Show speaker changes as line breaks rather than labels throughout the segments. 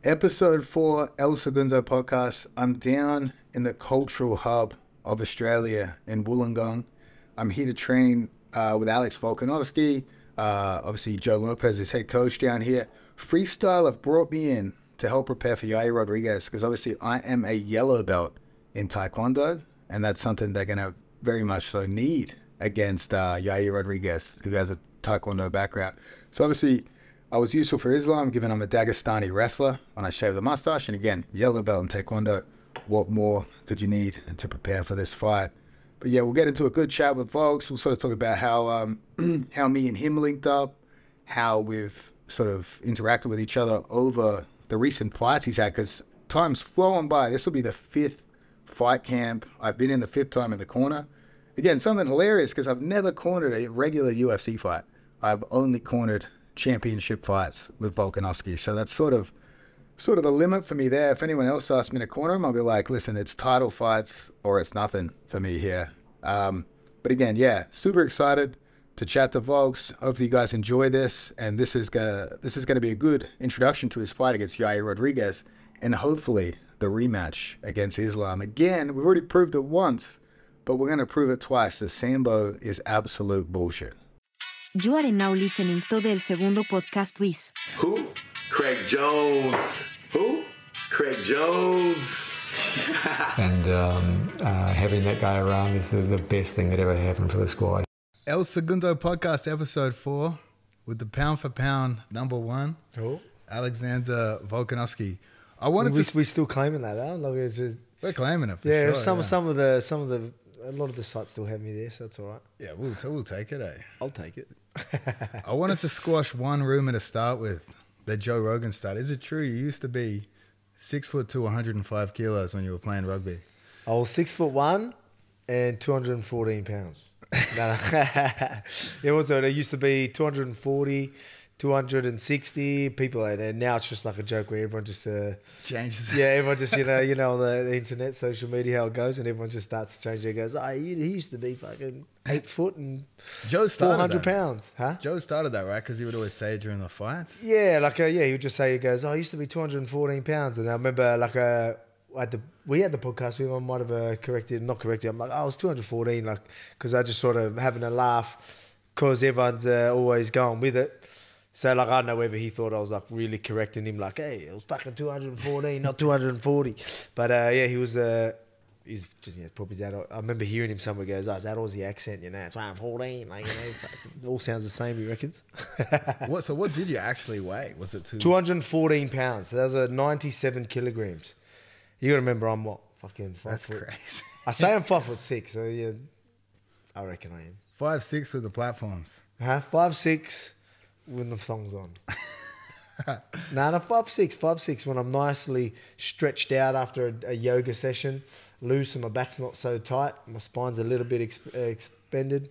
Episode 4, El Segundo podcast. I'm down in the cultural hub of Australia in Wollongong. I'm here to train with Alex Volkanovski. Obviously, Joe Lopez is head coach down here. Freestyle have brought me in to help prepare for Yair Rodriguez because obviously I am a yellow belt in Taekwondo, and that's something they're going to very much so need against Yair Rodriguez, who has a Taekwondo background. So obviously, I was useful for Islam, given I'm a Dagestani wrestler when I shave the mustache. And again, yellow belt in Taekwondo. What more could you need to prepare for this fight? But yeah, we'll get into a good chat with Volks. We'll sort of talk about how me and him linked up, how we've sort of interacted with each other over the recent fights he's had, because time's flowing by. This will be the 5th fight camp. I've been in the 5th time in the corner. Again, something hilarious, because I've never cornered a regular UFC fight. I've only cornered championship fights with Volkanovski. So that's sort of the limit for me there. If anyone else asks me to corner him, I'll be like, listen, it's title fights or it's nothing for me here. But again, yeah, super excited to chat to Volks. Hopefully you guys enjoy this, and this is gonna be a good introduction to his fight against Yair Rodriguez, and hopefully the rematch against Islam. Again, we've already proved it once, but we're gonna prove it twice. The Sambo is absolute bullshit.
You are now listening to the El Segundo podcast with...
Who? Craig Jones. Who? Craig Jones.
And having that guy around is the best thing that ever happened for the squad.
El Segundo podcast, episode 4, with the pound for pound number 1, Alexander Volkanovski.
We still claiming that, huh? Like it's just,
we're claiming it for
yeah,
sure.
Some of the a lot of the sites still have me there, so that's all right.
Yeah, we'll take it, eh?
I'll take it.
I wanted to squash one rumor to start with that Joe Rogan started. Is it true you used to be 6 foot to 105 kilos when you were playing rugby?
I was 6'1" and 214 pounds. No. It was. It used to be 240, 260 people, and now it's just like a joke where everyone just
changes.
Yeah, everyone just you know the internet, social media, how it goes, and everyone just starts to change. It goes, oh, he used to be fucking 8 foot and
Joe
400 pounds, huh?
Joe started that, right? Because he would always say it during the fights.
Yeah, he would just say, he goes, oh, I used to be 214 pounds, and I remember we had the podcast with him. I might have not corrected. I'm like, oh, I was 214, like, because I just sort of having a laugh because everyone's always going with it. So, like, I don't know whether he thought I was, like, really correcting him, like, hey, it was fucking 214, not 240. But, yeah, he was, he's just, probably that. I remember hearing him somewhere goes, oh, is that Aussie accent, you know, it's 214, like, you know, it all sounds the same, he reckons.
So what did you actually weigh? Was it
214 pounds. So that was 97 kilograms. You got to remember, I'm what? Fucking 5
That's
foot.
crazy.
I say I'm 5'6", so yeah, I reckon I am.
5'6" with the platforms.
5'6" with the thongs on. No, 5'6" when I'm nicely stretched out after a yoga session, loose and my back's not so tight, my spine's a little bit expended.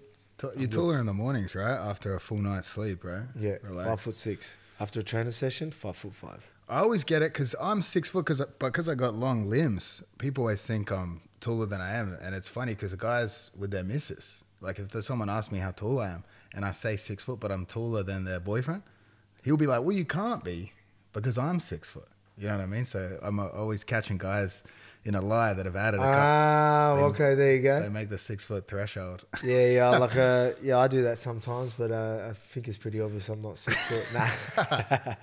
You're taller in the mornings, right? After a full night's sleep, right?
Yeah,
Relax.
5'6". After a training session, 5'5".
I always get it because I'm 6 foot because I got long limbs. People always think I'm taller than I am, and it's funny because the guys with their missus, like if there's someone asks me how tall I am, and I say 6 foot, but I'm taller than their boyfriend, he'll be like, "Well, you can't be because I'm 6 foot." You know what I mean? So I'm always catching guys in a lie that have added a couple.
Ah, okay, there you go.
They make the 6 foot threshold.
Yeah, like I do that sometimes, but I think it's pretty obvious I'm not 6 foot. Nah.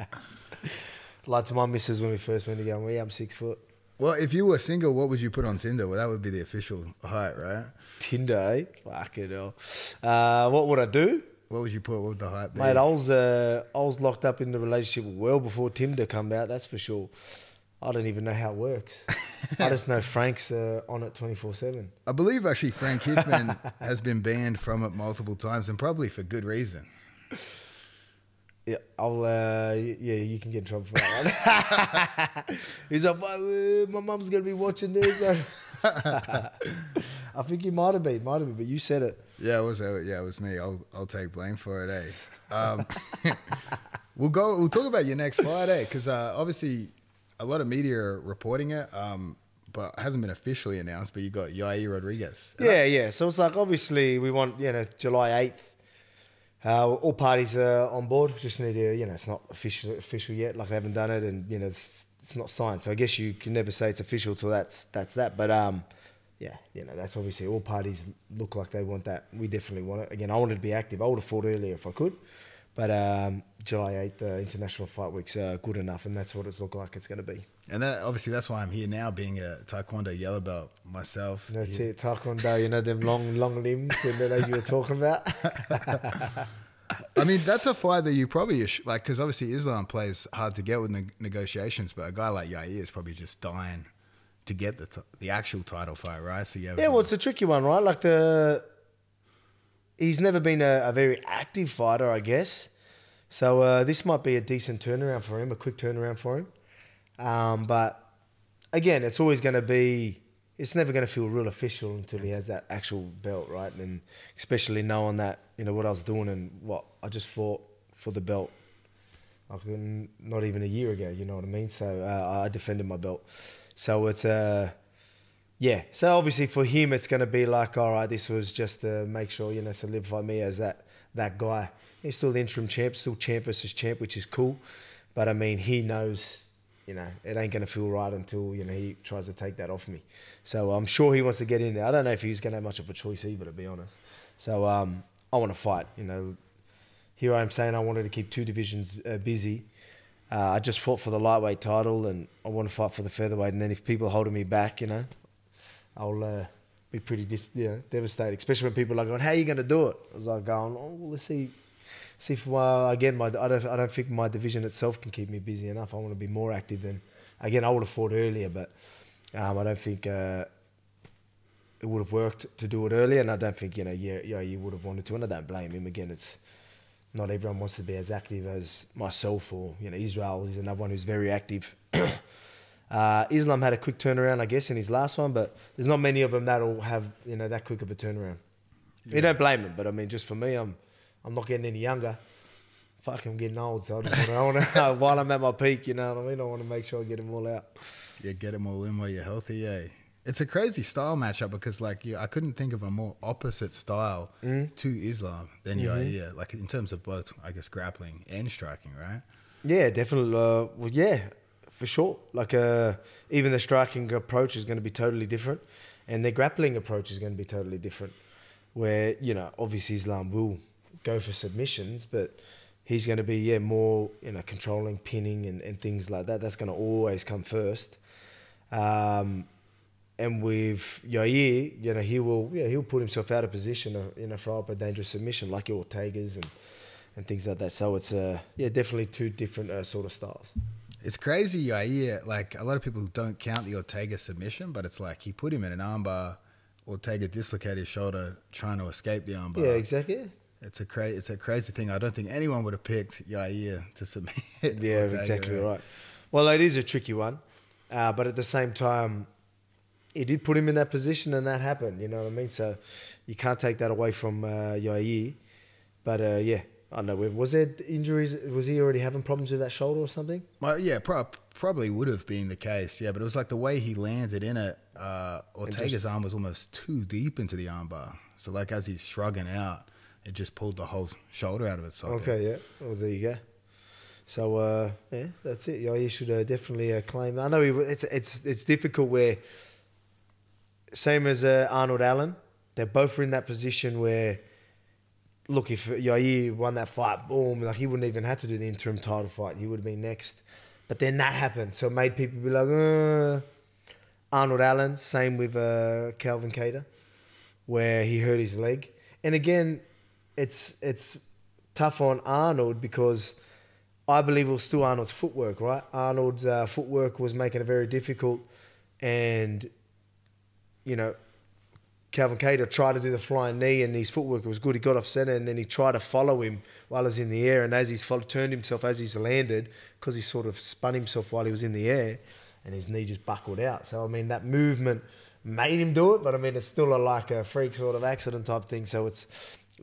Like to my missus when we first went together, I'm 6 foot.
Well, if you were single, what would you put on Tinder? Well, that would be the official height, right?
Tinder, eh? Fuck it hell. What would I do?
What would you put? What would the height be?
Mate, I was locked up in the relationship well before Tinder come out, that's for sure. I don't even know how it works. I just know Frank's on it 24/7.
I believe actually Frank Hickman has been banned from it multiple times, and probably for good reason.
Yeah, you can get in trouble for that one. He's like, my mum's going to be watching this. I think he might have been, but you said it.
Yeah, it was me. I'll take blame for it, eh? We'll talk about your next fight, eh? Because obviously a lot of media are reporting it, but it hasn't been officially announced, but you got Yair Rodriguez.
Yeah. So it's like, obviously we want, July 8th. All parties are on board. Just need to, it's not official yet. Like they haven't done it, and it's not signed. So I guess you can never say it's official till that's that. But yeah, you know, that's obviously all parties look like they want that. We definitely want it. Again, I wanted to be active. I would have fought earlier if I could. But July 8th, International Fight Week's good enough, and that's what it's looked like it's going to be.
And that obviously that's why I'm here now, being a Taekwondo yellow belt myself.
That's it, Taekwondo, you know, them long limbs that you were talking about.
I mean, that's a fight that you probably, like, because obviously Islam plays hard to get with negotiations, but a guy like Yair is probably just dying to get the actual title fight, right? So
well, it's a tricky one, right? Like he's never been a very active fighter, I guess. So this might be a decent turnaround for him, a quick turnaround for him. But again, it's always going to be, it's never going to feel real official until he has that actual belt, right? And especially knowing that, you know, what I was doing and what I just fought for the belt, like not even a year ago, you know what I mean? So I defended my belt. So it's, yeah. So obviously for him, it's going to be like, all right, this was just to make sure, you know, solidify me as that guy. He's still the interim champ, still champ versus champ, which is cool. But I mean, he knows, you know, it ain't going to feel right until, you know, he tries to take that off me. So I'm sure he wants to get in there. I don't know if he's going to have much of a choice either, to be honest. So I want to fight, you know. Here I am saying I wanted to keep two divisions busy. I just fought for the lightweight title, and I want to fight for the featherweight. And then if people are holding me back, you know, I'll be pretty devastated. Especially when people are going, "How are you going to do it?" I was like going, "Oh, well, let's see. See if again, I don't think my division itself can keep me busy enough. I want to be more active than. Again, I would have fought earlier, but I don't think it would have worked to do it earlier. And I don't think, you know, you would have wanted to. And I don't blame him. Again, it's. Not everyone wants to be as active as myself or, you know, Israel is another one who's very active. Islam had a quick turnaround, I guess, in his last one, but there's not many of them that'll have, you know, that quick of a turnaround. Yeah. You don't blame him, but I mean, just for me, I'm not getting any younger. Fuck, I'm getting old, so I want to, while I'm at my peak, you know what I mean? I want to make sure I get them all out.
Yeah, get them all in while you're healthy, yeah. It's a crazy style matchup because, like, I couldn't think of a more opposite style to Islam than Yair, like in terms of both, I guess, grappling and striking, right?
Yeah, definitely. Well, yeah, for sure. Like, even the striking approach is going to be totally different, and their grappling approach is going to be totally different. Where, you know, obviously Islam will go for submissions, but he's going to be more, you know, controlling, pinning, and things like that. That's going to always come first. And with Yair, you know, he'll put himself out of position, you know, for a dangerous submission like your Ortega's and things like that. So it's definitely two different sort of styles.
It's crazy, Yair. Like, a lot of people don't count the Ortega submission, but it's like he put him in an armbar. Ortega dislocated his shoulder trying to escape the armbar.
Yeah, exactly.
It's a crazy thing. I don't think anyone would have picked Yair to submit.
Yeah, Ortega, exactly right. Well, it is a tricky one, but at the same time, he did put him in that position, and that happened. You know what I mean? So you can't take that away from Yair. But yeah, I don't know. Was there injuries? Was he already having problems with that shoulder or something?
Well, yeah, probably would have been the case. Yeah, but it was like the way he landed in it. Ortega's arm was almost too deep into the armbar. So like as he's shrugging out, it just pulled the whole shoulder out of its socket.
Okay, yeah. Well, there you go. So yeah, that's it. Yair should definitely claim. I know it's difficult where. Same as Arnold Allen, they both were in that position where, look, if Yair won that fight, boom, like he wouldn't even have to do the interim title fight. He would have been next. But then that happened, so it made people be like, Arnold Allen, same with Calvin Kattar, where he hurt his leg. And again, it's tough on Arnold because I believe it was still Arnold's footwork, right? Arnold's footwork was making it very difficult, and you know, Calvin Kattar tried to do the flying knee and his footwork was good. He got off centre and then he tried to follow him while he was in the air. And as he's turned himself, as he's landed, because he sort of spun himself while he was in the air and his knee just buckled out. So, I mean, that movement made him do it, but I mean, it's still like a freak sort of accident type thing. So it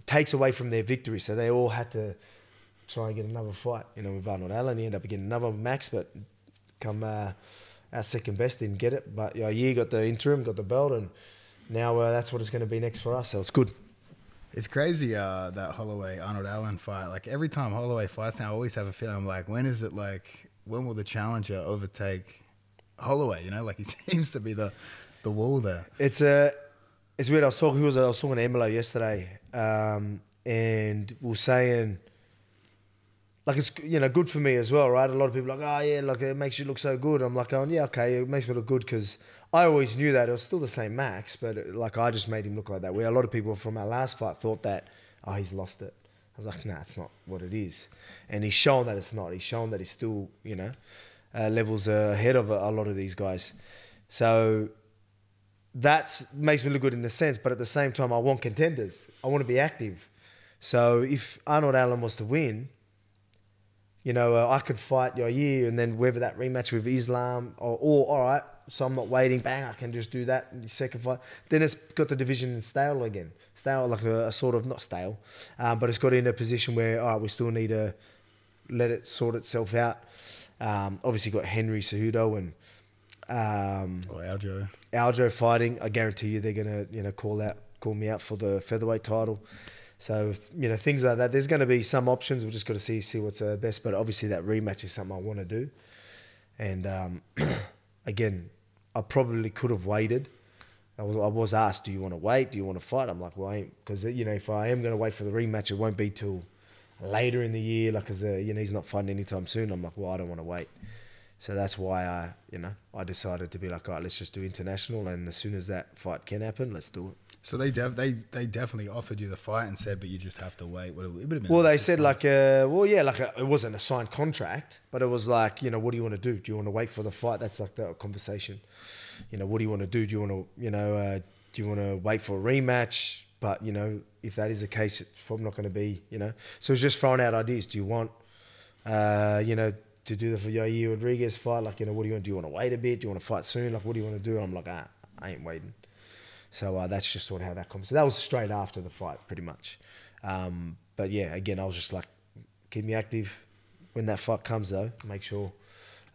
takes away from their victory. So they all had to try and get another fight. You know, with Arnold Allen, he ended up getting another max, but come... our second best didn't get it, but Yair got the interim, got the belt, and now that's what it's going to be next for us, so it's good.
It's crazy, that Holloway-Arnold Allen fight. Like, every time Holloway fights now, I always have a feeling, I'm like, when is it when will the challenger overtake Holloway? You know, like he seems to be the wall there.
It's weird. I was talking to Emilo yesterday, and we were saying, like, it's, you know, good for me as well, right? A lot of people are like, oh yeah, like it makes you look so good. I'm like, oh yeah, okay, it makes me look good because I always knew that it was still the same Max, but like I just made him look like that. Where a lot of people from our last fight thought that, oh, he's lost it. I was like, nah, it's not what it is. And he's shown that it's not. He's shown that he's still, you know, levels ahead of a lot of these guys. So that makes me look good in a sense, but at the same time, I want contenders. I want to be active. So if Arnold Allen was to win, you know, I could fight Yair and then whether that rematch with Islam or all right, so I'm not waiting, bang, I can just do that in the second fight. Then it's got the division in stale again. Stale, like a sort of, not stale, but it's got in a position where, all right, we still need to let it sort itself out. Obviously got Henry Cejudo and Aljo fighting. I guarantee you they're going to, you know, call me out for the featherweight title. So, you know, things like that. There's going to be some options. We've just got to see what's best. But obviously that rematch is something I want to do. And again, I probably could have waited. I was asked, do you want to wait? Do you want to fight? I'm like, well, I ain't. Because, you know, if I am going to wait for the rematch, it won't be till later in the year. Like, because, you know, he's not fighting anytime soon. I'm like, well, I don't want to wait. So that's why I decided to be like, all right, let's just do international. And as soon as that fight can happen, let's do it.
So they definitely offered you the fight and said, but you just have to wait.
Well, they said like, it wasn't a signed contract, but it was like, you know, what do you want to do? Do you want to wait for the fight? That's like the conversation. You know, what do you want to do? Do you want to, you know, do you want to wait for a rematch? But, you know, if that is the case, it's probably not going to be, you know. So it's just throwing out ideas. Do you want, you know, to do the Yair Rodriguez fight? Like, you know, what do you want? Do you want to wait a bit? Do you want to fight soon? Like, what do you want to do? And I'm like, I ain't waiting. So that's just sort of how that comes. So that was straight after the fight, pretty much. But yeah, again, I was just like, keep me active. When that fight comes, though, make sure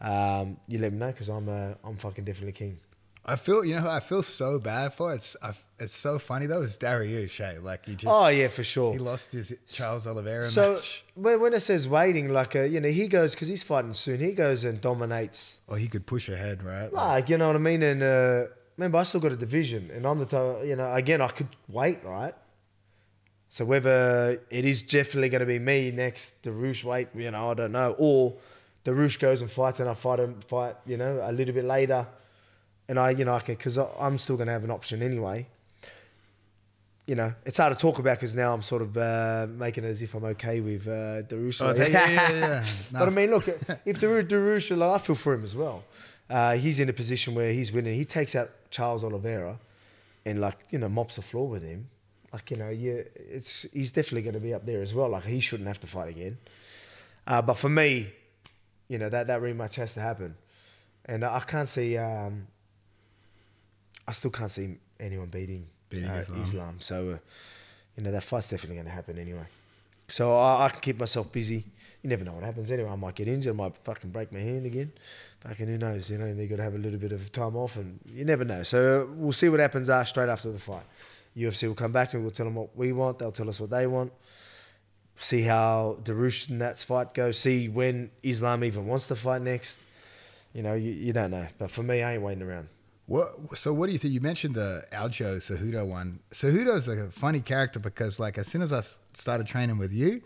you let me know because I'm fucking definitely keen.
I feel so bad for it. It's so funny though. It's Dariush, hey? Like he just.
Oh yeah, for sure.
He lost his Charles Oliveira match.
So when it says waiting, like you know, he goes because he's fighting soon. He goes and dominates.
Oh, he could push ahead, right?
Like you know what I mean, and. Remember, I still got a division, and I'm you know, again, I could wait, right? So whether it is definitely going to be me next, Darush wait, you know, I don't know, or Darush goes and fights, and I fight, you know, a little bit later, and you know, because I'm still going to have an option anyway. You know, it's hard to talk about because now I'm sort of making it as if I'm okay with Darush.
Oh, yeah. No.
But I mean, look, if Darush, like, I feel for him as well. He's in a position where he's winning. He takes out Charles Oliveira and, like, you know, mops the floor with him. Like, you know, he's definitely going to be up there as well. Like, he shouldn't have to fight again. But for me, you know, that rematch has to happen. And I can't see, I still can't see anyone beating Islam. So, you know, that fight's definitely going to happen anyway. So I can keep myself busy. You never know what happens anyway. I might get injured. I might fucking break my hand again. Fucking who knows, you know, they've got to have a little bit of time off and you never know. So we'll see what happens straight after the fight. UFC will come back to me. We'll tell them what we want. They'll tell us what they want. See how Darush and that fight goes. See when Islam even wants to fight next. You know, you don't know. But for me, I ain't waiting around.
So what do you think? You mentioned the Aljo Cejudo one. Cejudo's a funny character because, like, as soon as I started training with you,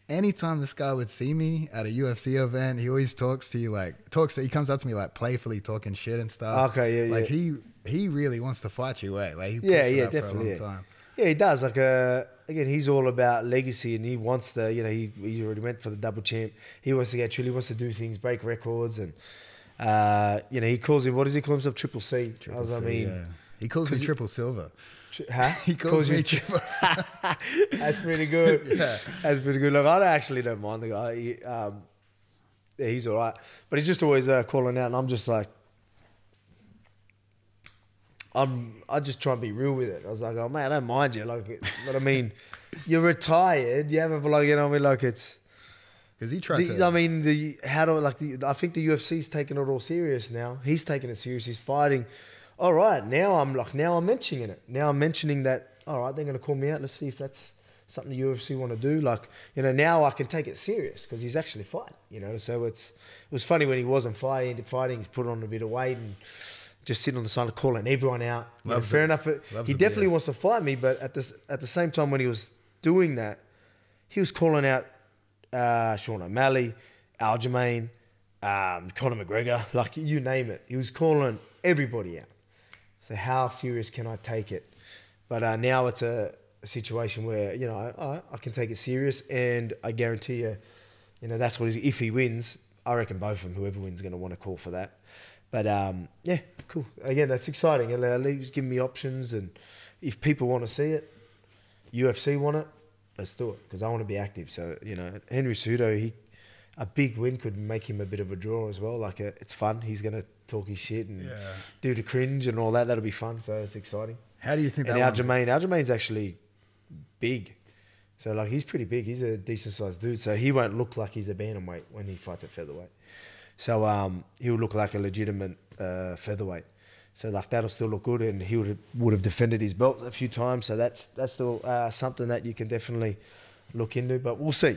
anytime this guy would see me at a UFC event, he always talks to you, like, he comes up to me, like, playfully talking shit and stuff.
Okay, yeah,
like, he really wants to fight you, eh? Like, he pushed
definitely,
for a long time.
Yeah, he does. Like, again, he's all about legacy and he wants the, you know, he already went for the double champ. He wants to get through, he wants to do things, break records and, you know, he calls him, what does he call himself? Triple C.
Triple C, yeah. He calls me Triple Silver.
Huh?
He calls me Triple Silver.
That's pretty good.
Yeah.
That's pretty good. Look, I actually don't mind the guy. Yeah, he's all right. But he's just always calling out and I'm just like, I just try and be real with it. I was like, oh man, I don't mind you. Like, but I mean, you're retired. You haven't, like, you know what I mean? Like, it's
because he tried to.
I mean, I think the UFC's taking it all serious now. He's taking it serious. He's fighting. All right, now I'm mentioning it. Now I'm mentioning that. All right, they're going to call me out. Let's see if that's something the UFC want to do. Like, you know, now I can take it serious because he's actually fighting, you know. So it was funny when he wasn't fighting, he's put on a bit of weight and just sitting on the side calling everyone out. Fair enough. He definitely wants to fight me, but at the same time when he was doing that, he was calling out Sean O'Malley, Aljamain, Conor McGregor, like you name it. He was calling everybody out. So how serious can I take it? But now it's a situation where, you know, I can take it serious, and I guarantee you, you know, that's what he's, if he wins, I reckon both of them, whoever wins, going to want to call for that. But yeah, cool. Again, that's exciting. He's giving me options, and if people want to see it, UFC want it, let's do it, because I want to be active. So, you know, Henry Cejudo, a big win could make him a bit of a draw as well. Like, it's fun. He's going to talk his shit and do the cringe and all that. That'll be fun. So it's exciting.
How do you think
and Aljamain's actually big. So, like, he's pretty big. He's a decent-sized dude. So he won't look like he's a bantamweight when he fights at featherweight. So he'll look like a legitimate featherweight. So, like, that'll still look good, and he would have defended his belt a few times. So that's still something that you can definitely look into. But we'll see.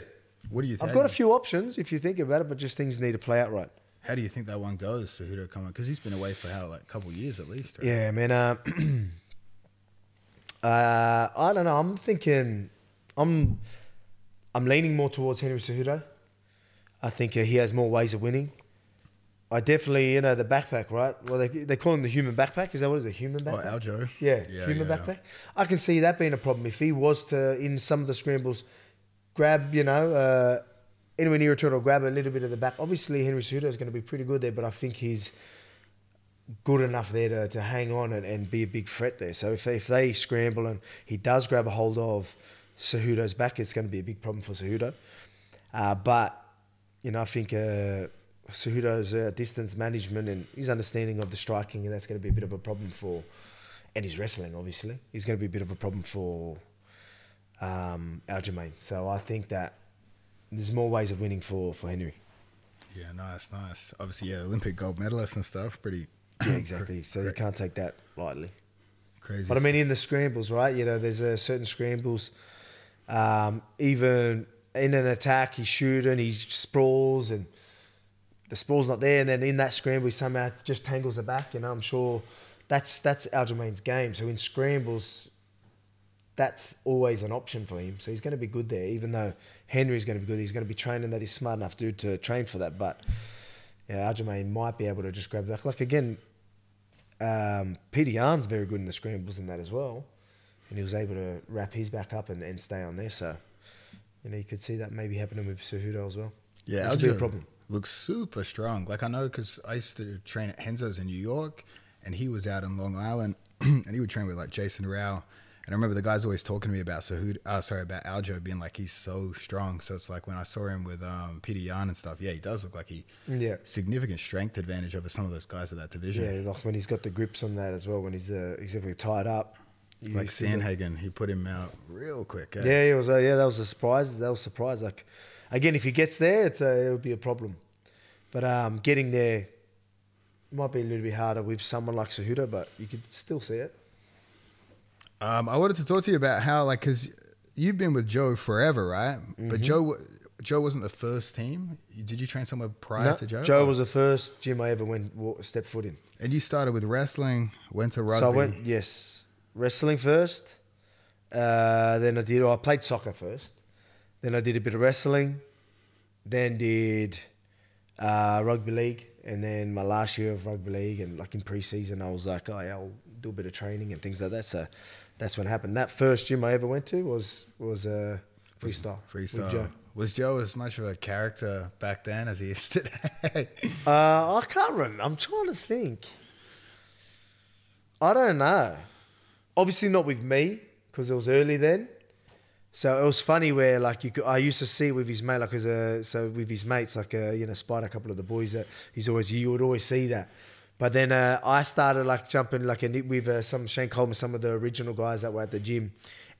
What do you think?
I've got a few options if you think about it, but just things need to play out right.
How do you think that one goes, Cejudo coming? Because he's been away for a couple of years at least, right?
Yeah, man. I don't know. I'm thinking, I'm leaning more towards Henry Cejudo. I think he has more ways of winning. I definitely, you know, the backpack, right? Well, they call him the human backpack. Is that what it is, a human backpack?
Oh, Aljo.
Yeah, human backpack. I can see that being a problem if he was to, in some of the scrambles, grab, you know, anywhere near a turn or grab a little bit of the back. Obviously, Henry Cejudo is going to be pretty good there, but I think he's good enough there to hang on and be a big threat there. So if they scramble and he does grab a hold of Cejudo's back, it's going to be a big problem for Cejudo. But, you know, I think Cejudo's distance management and his understanding of the striking, and that's going to be a bit of a problem for, and his wrestling, obviously, is going to be a bit of a problem for Aljamain. So I think that there's more ways of winning for Henry.
Yeah, nice. Obviously, yeah, Olympic gold medalist and stuff. Pretty.
Yeah, exactly. So you can't take that lightly.
Crazy.
But I mean, in the scrambles, right? You know, there's certain scrambles. Even in an attack, he's shooting, he sprawls, and the sprawl's not there. And then in that scramble, he somehow just tangles the back. You know, I'm sure that's Aljamain's game. So in scrambles, that's always an option for him. So he's going to be good there, even though Henry's going to be good. He's going to be training that. He's smart enough to train for that. But yeah, Aljamain might be able to just grab the back. Like, again, Peter Yarn's very good in the scrambles and that as well. And he was able to wrap his back up and stay on there. So, you know, you could see that maybe happening with Cejudo as well.
Yeah,
Aljo be a problem.
Looks super strong. Like, I know because I used to train at Henzo's in New York, and he was out in Long Island, and he would train with, like, Jason Rao. And I remember the guys always talking to me about about Aljo being like, he's so strong. So it's like when I saw him with Peter Yan and stuff, yeah, he does look like significant strength advantage over some of those guys of that division.
Yeah, like when he's got the grips on that as well, when he's exactly tied up.
Like Sandhagen, he put him out real quick. Eh?
Yeah, it was. That was a surprise. Like, again, if he gets there, it would be a problem. But getting there might be a little bit harder with someone like Cejudo, but you could still see it.
I wanted to talk to you about how, like, because you've been with Joe forever, right? Mm-hmm. But Joe wasn't the first team. Did you train somewhere prior to Joe?
Joe was the first gym I ever stepped foot in.
And you started with wrestling, went to rugby.
So I went, wrestling first. Then I played soccer first. Then I did a bit of wrestling. Then did rugby league. And then my last year of rugby league and like in pre-season, I was like, oh yeah, I'll do a bit of training and things like that. So that's when it happened. That first gym I ever went to was freestyle.
Freestyle.
With Joe.
Was Joe as much of a character back then as he is today?
I can't remember. I'm trying to think. I don't know. Obviously not with me because it was early then. So it was funny where like I used to see with his mate, like with his mates, like Spider, a couple of the boys that you would always see that. But then I started like jumping like with some Shane Coleman, some of the original guys that were at the gym,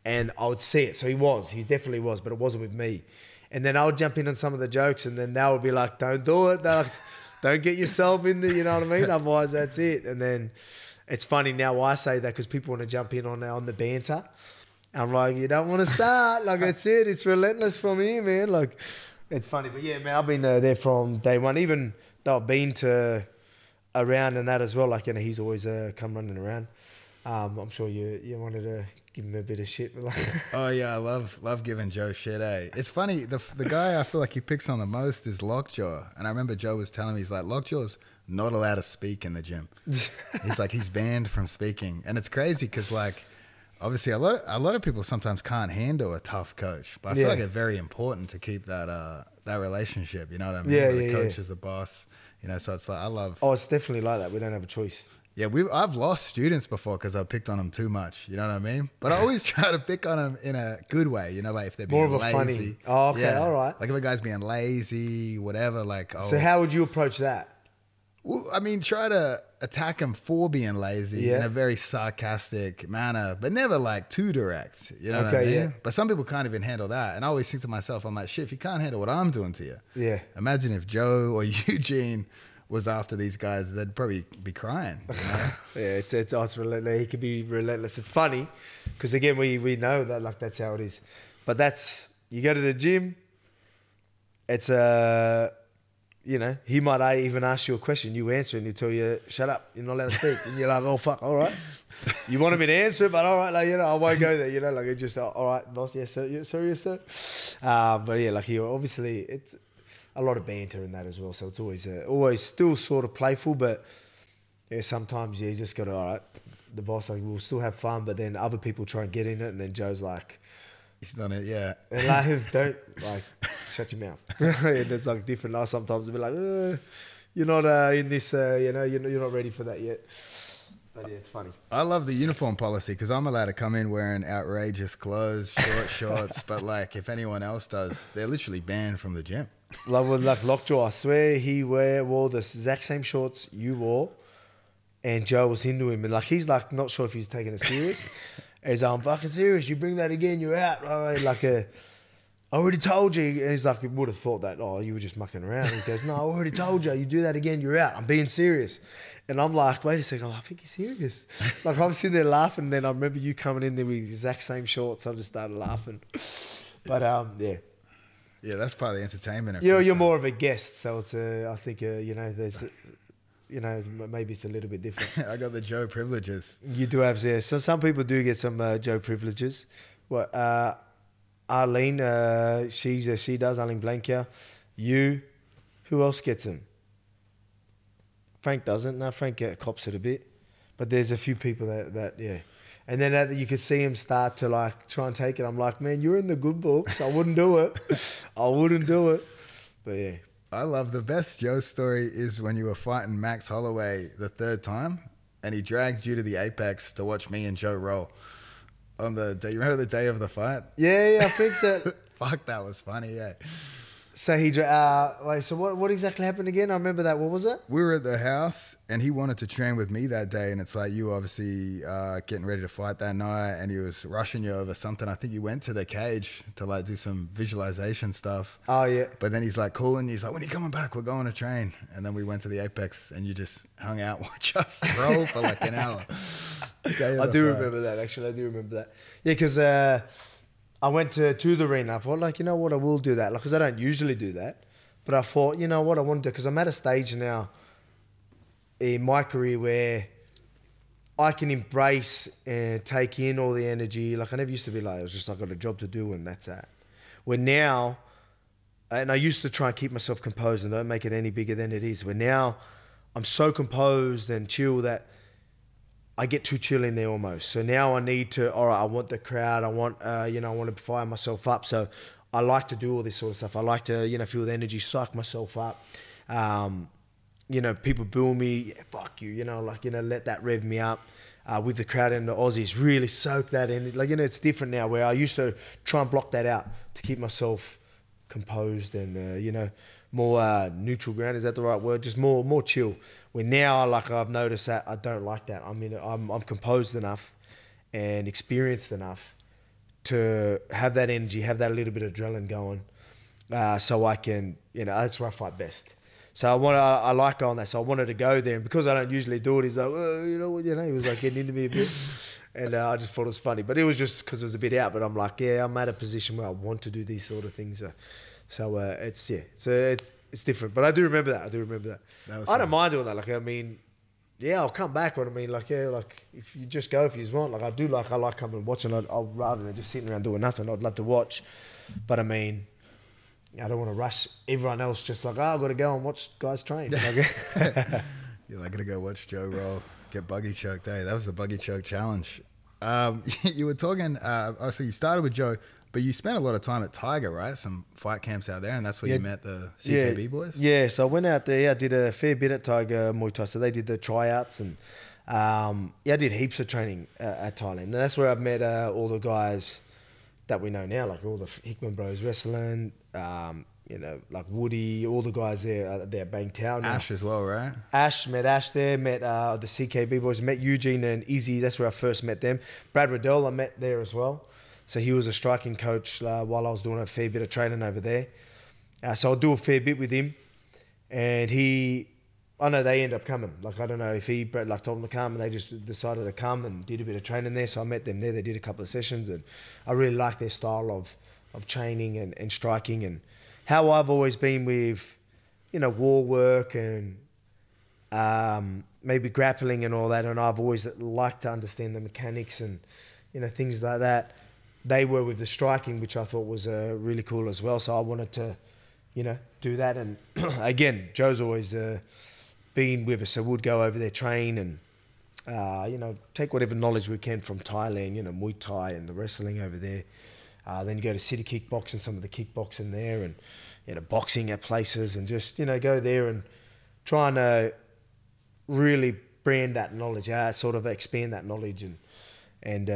and I would see it. So he definitely was, but it wasn't with me. And then I would jump in on some of the jokes, and then they would be like, "Don't do it, like, don't get yourself in there," you know what I mean? Otherwise, that's it. And then it's funny now I say that because people want to jump in on the banter. I'm like, you don't want to start. Like, that's it. It's relentless from here, man. Like, it's funny. But yeah, man, I've been there from day one. Even though I've been to around and that as well. Like, you know, he's always come running around. I'm sure you wanted to give him a bit of shit.
Oh yeah, I love giving Joe shit. It's funny. The guy I feel like he picks on the most is Lockjaw, and I remember Joe was telling me, he's like, Lockjaw's not allowed to speak in the gym. He's like, he's banned from speaking, and it's crazy because like obviously a lot of people sometimes can't handle a tough coach, but I feel like it's very important to keep that relationship. You know what I mean?
Yeah,
where the
yeah,
coach
yeah.
is the boss. You know, so it's like I love.
Oh, it's definitely like that. We don't have a choice.
Yeah, I've lost students before because I picked on them too much. You know what I mean? But I always try to pick on them in a good way. You know, like if they're being
More of a
lazy.
funny. Oh, okay, all right.
Like if a guy's being lazy, whatever. Like,
So how would you approach that?
Well, I mean, try to attack him for being lazy in a very sarcastic manner, but never like too direct. You know what I mean?
Yeah.
But some people can't even handle that. And I always think to myself, I'm like, shit, if you can't handle what I'm doing to you, imagine if Joe or Eugene was after these guys, they'd probably be crying. You know?
Yeah, it's relentless. He could be relentless. It's funny because again, we know that like that's how it is. But that's, you go to the gym. It's you know, he might even ask you a question, you answer, and he'll tell you, shut up, you're not allowed to speak. And you're like, oh, fuck, all right. You wanted me to answer it, but all right, like, you know, I won't go there, you know, like, it's just, all right, boss, yes, sir, yes, sir, yes, sir. But yeah, like, he obviously, it's a lot of banter in that as well, so it's always still sort of playful, but yeah, sometimes you just got to, all right, the boss, like, we'll still have fun, but then other people try and get in it, and then Joe's like,
he's done it, yeah.
And like, don't, like, shut your mouth. And it's like different. I sometimes be like, you're not in this, you know, you're not ready for that yet. But yeah, it's funny.
I love the uniform policy because I'm allowed to come in wearing outrageous clothes, short shorts, but like if anyone else does, they're literally banned from the gym.
Love with like Lockjaw, I swear he wore the exact same shorts you wore, and Joe was into him, and like he's like not sure if he's taking it serious. He's like, I'm fucking serious. You bring that again, you're out. Right? Like I already told you. And he's like, we would have thought that, oh, you were just mucking around. He goes, no, I already told you. You do that again, you're out. I'm being serious. And I'm like, wait a second. I think you're serious. Like I'm sitting there laughing. And then I remember you coming in there with the exact same shorts. I just started laughing. But yeah.
Yeah, that's part of the entertainment.
You're more of a guest. So it's I think, you know, there's... You know, maybe it's a little bit different.
I got the Joe privileges.
You do have, yeah. So some people do get some Joe privileges. What Arlene, she does, Arlene Blanca. You, who else gets them? Frank doesn't. No, Frank cops it a bit. But there's a few people that yeah. And then you could see him start to like try and take it. I'm like, man, you're in the good books. I wouldn't do it. I wouldn't do it. But yeah.
I love the best Joe story is when you were fighting Max Holloway the third time and he dragged you to the Apex to watch me and Joe roll on the day. You remember the day of the fight?
Yeah, I think so.
Fuck, that was funny, yeah.
So wait, so what exactly happened again? I remember that. What was it?
We were at the house and he wanted to train with me that day, and it's like you obviously getting ready to fight that night, and he was rushing you over something. I think you went to the cage to like do some visualization stuff.
Oh yeah.
But then he's like calling you. He's like, when are you coming back? We're going to train. And then we went to the Apex and you just hung out, watch us roll for like an hour.
I do remember that, actually. I do remember that. Yeah, because I went to the arena. I thought, like, you know what, I will do that. Like, because I don't usually do that. But I thought, you know what, I want to do, because I'm at a stage now in my career where I can embrace and take in all the energy. Like, I never used to be like, I was just like, got a job to do and that's that. Where now, and I used to try and keep myself composed and don't make it any bigger than it is. Where now I'm so composed and chill that I get too chill in there almost. So now I need to, all right, I want the crowd. I want, you know, I want to fire myself up. So I like to do all this sort of stuff. I like to, you know, feel the energy, psych myself up. You know, people boo me, yeah, fuck you, you know, like, you know, let that rev me up. With the crowd and the Aussies, really soak that in. Like, you know, it's different now where I used to try and block that out to keep myself composed and, you know, more neutral ground. Is that the right word? Just more chill. Where now, like, I've noticed that I don't like that. I mean, I'm composed enough and experienced enough to have that energy, have that little bit of adrenaline going, so I can, you know, that's where I fight best. So I like going there. So I wanted to go there, and because I don't usually do it, he's like, well, you know, he was like getting into me a bit, And I just thought it was funny. But it was just because it was a bit out. But I'm like, yeah, I'm at a position where I want to do these sort of things. So it's different. But I do remember that. I don't mind doing that. Like, I mean, yeah, I'll come back. But I mean, like, yeah, like if you just go if you want. Like, I like coming and watching. I'd rather than just sitting around doing nothing. I'd love to watch. But I mean, I don't want to rush everyone else just like, I've got to go and watch guys train.
You're like, going to go watch Joe roll, get buggy choked. Hey, that was the buggy choke challenge. You were talking, so you started with Joe, but you spent a lot of time at Tiger, right? Some fight camps out there, and that's where you met the CKB boys?
Yeah, so I went out there. I did a fair bit at Tiger Muay Thai. So they did the tryouts, and I did heaps of training at Thailand. And that's where I've met all the guys that we know now, like all the Hickman bros wrestling, like Woody, all the guys there at Bang Tao now.
Ash as well, right?
Met Ash there, met the CKB boys, met Eugene and Izzy. That's where I first met them. Brad Riddell I met there as well. So he was a striking coach while I was doing a fair bit of training over there. So I'll do a fair bit with him. And I know they end up coming. Like, I don't know if Brad told them to come, and they just decided to come and did a bit of training there. So I met them there. They did a couple of sessions, and I really liked their style of training and striking, and how I've always been with, war work and maybe grappling and all that. And I've always liked to understand the mechanics and, things like that. They were with the striking, which I thought was really cool as well. So I wanted to, do that. And again, Joe's always been with us, so we'd go over there, train, and take whatever knowledge we can from Thailand, Muay Thai and the wrestling over there. Then go to city kickboxing, some of the kickboxing there, and boxing at places, and just go there and trying to really brand that knowledge, sort of expand that knowledge, and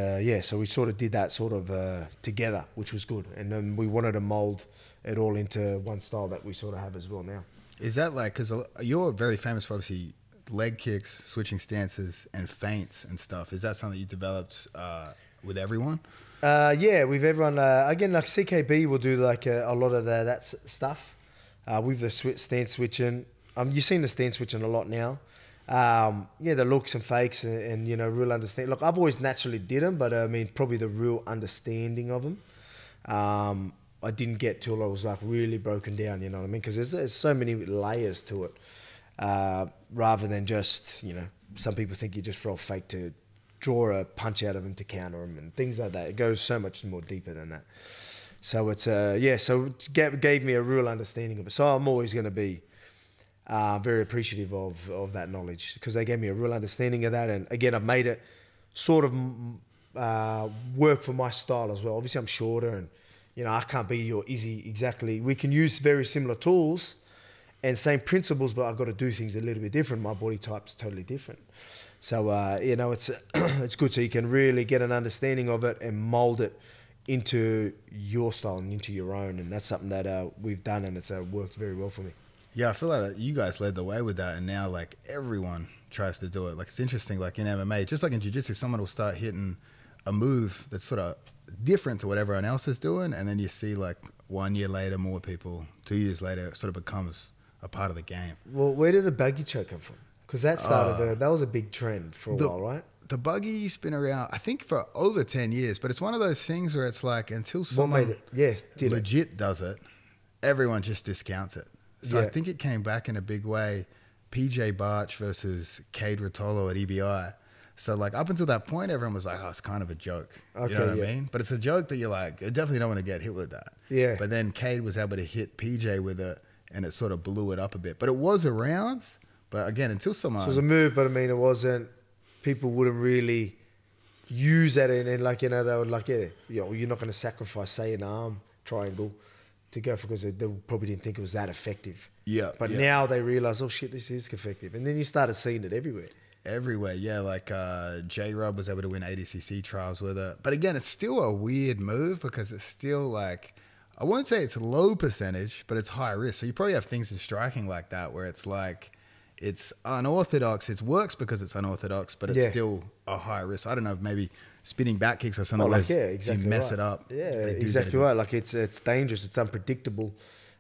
so we sort of did that sort of together, which was good. And then we wanted to mold it all into one style that we sort of have as well now.
Is that like, because you're very famous for obviously leg kicks, switching stances, and feints and stuff. Is that something you developed with everyone?
Yeah, with everyone. Again, like CKB will do like a lot of that stuff. With the stance switching. You've seen the stance switching a lot now. The looks and fakes and real understanding. Look, I've always naturally did them, but I mean, probably the real understanding of them. I didn't get till I was like really broken down, you know what I mean? Because there's so many layers to it, rather than just, some people think you just throw a fake to draw a punch out of them to counter them and things like that. It goes so much more deeper than that. So it's, so it gave me a real understanding of it. So I'm always going to be very appreciative of that knowledge, because they gave me a real understanding of that. And again, I've made it sort of work for my style as well. Obviously I'm shorter and, I can't be your Izzy exactly. We can use very similar tools and same principles, but I've got to do things a little bit different. My body type's totally different. So, it's it's good. So you can really get an understanding of it and mold it into your style and into your own. And that's something that we've done, and it's worked very well for me.
Yeah, I feel like you guys led the way with that, and now like everyone tries to do it. Like, it's interesting, like in MMA, just like in jiu-jitsu, someone will start hitting a move that's sort of different to what everyone else is doing, and then you see like 1 year later, more people, 2 years later, it sort of becomes a part of the game.
Well, where did the buggy choke come from? Because that started, that was a big trend for a while, right?
The buggy's been around, I think, for over 10 years, but it's one of those things where it's like, until someone legit does it, everyone just discounts it. So I think it came back in a big way. PJ Barch versus Cade Rotolo at EBI. So like up until that point, everyone was like, oh, it's kind of a joke. Okay, you know what I mean? But it's a joke that you're like, you definitely don't want to get hit with that. Yeah. But then Cade was able to hit PJ with it, and it sort of blew it up a bit. But it was around, but again, until someone...
So it was a move, but I mean, it wasn't... People wouldn't really use that, and like, they would like, you're not going to sacrifice, say, an arm triangle to go for, because they probably didn't think it was that effective. Yeah. But now they realize, oh shit, this is effective. And then you started seeing it everywhere.
Everywhere, yeah. Like J-Rob was able to win ADCC trials with it. But again, it's still a weird move, because it's still like, I won't say it's low percentage, but it's high risk. So you probably have things in striking like that where it's like, it's unorthodox. It works because it's unorthodox, but it's still a high risk. I don't know, maybe spinning back kicks or something like that. Exactly, you mess it up.
Yeah, exactly right. Like it's dangerous. It's unpredictable.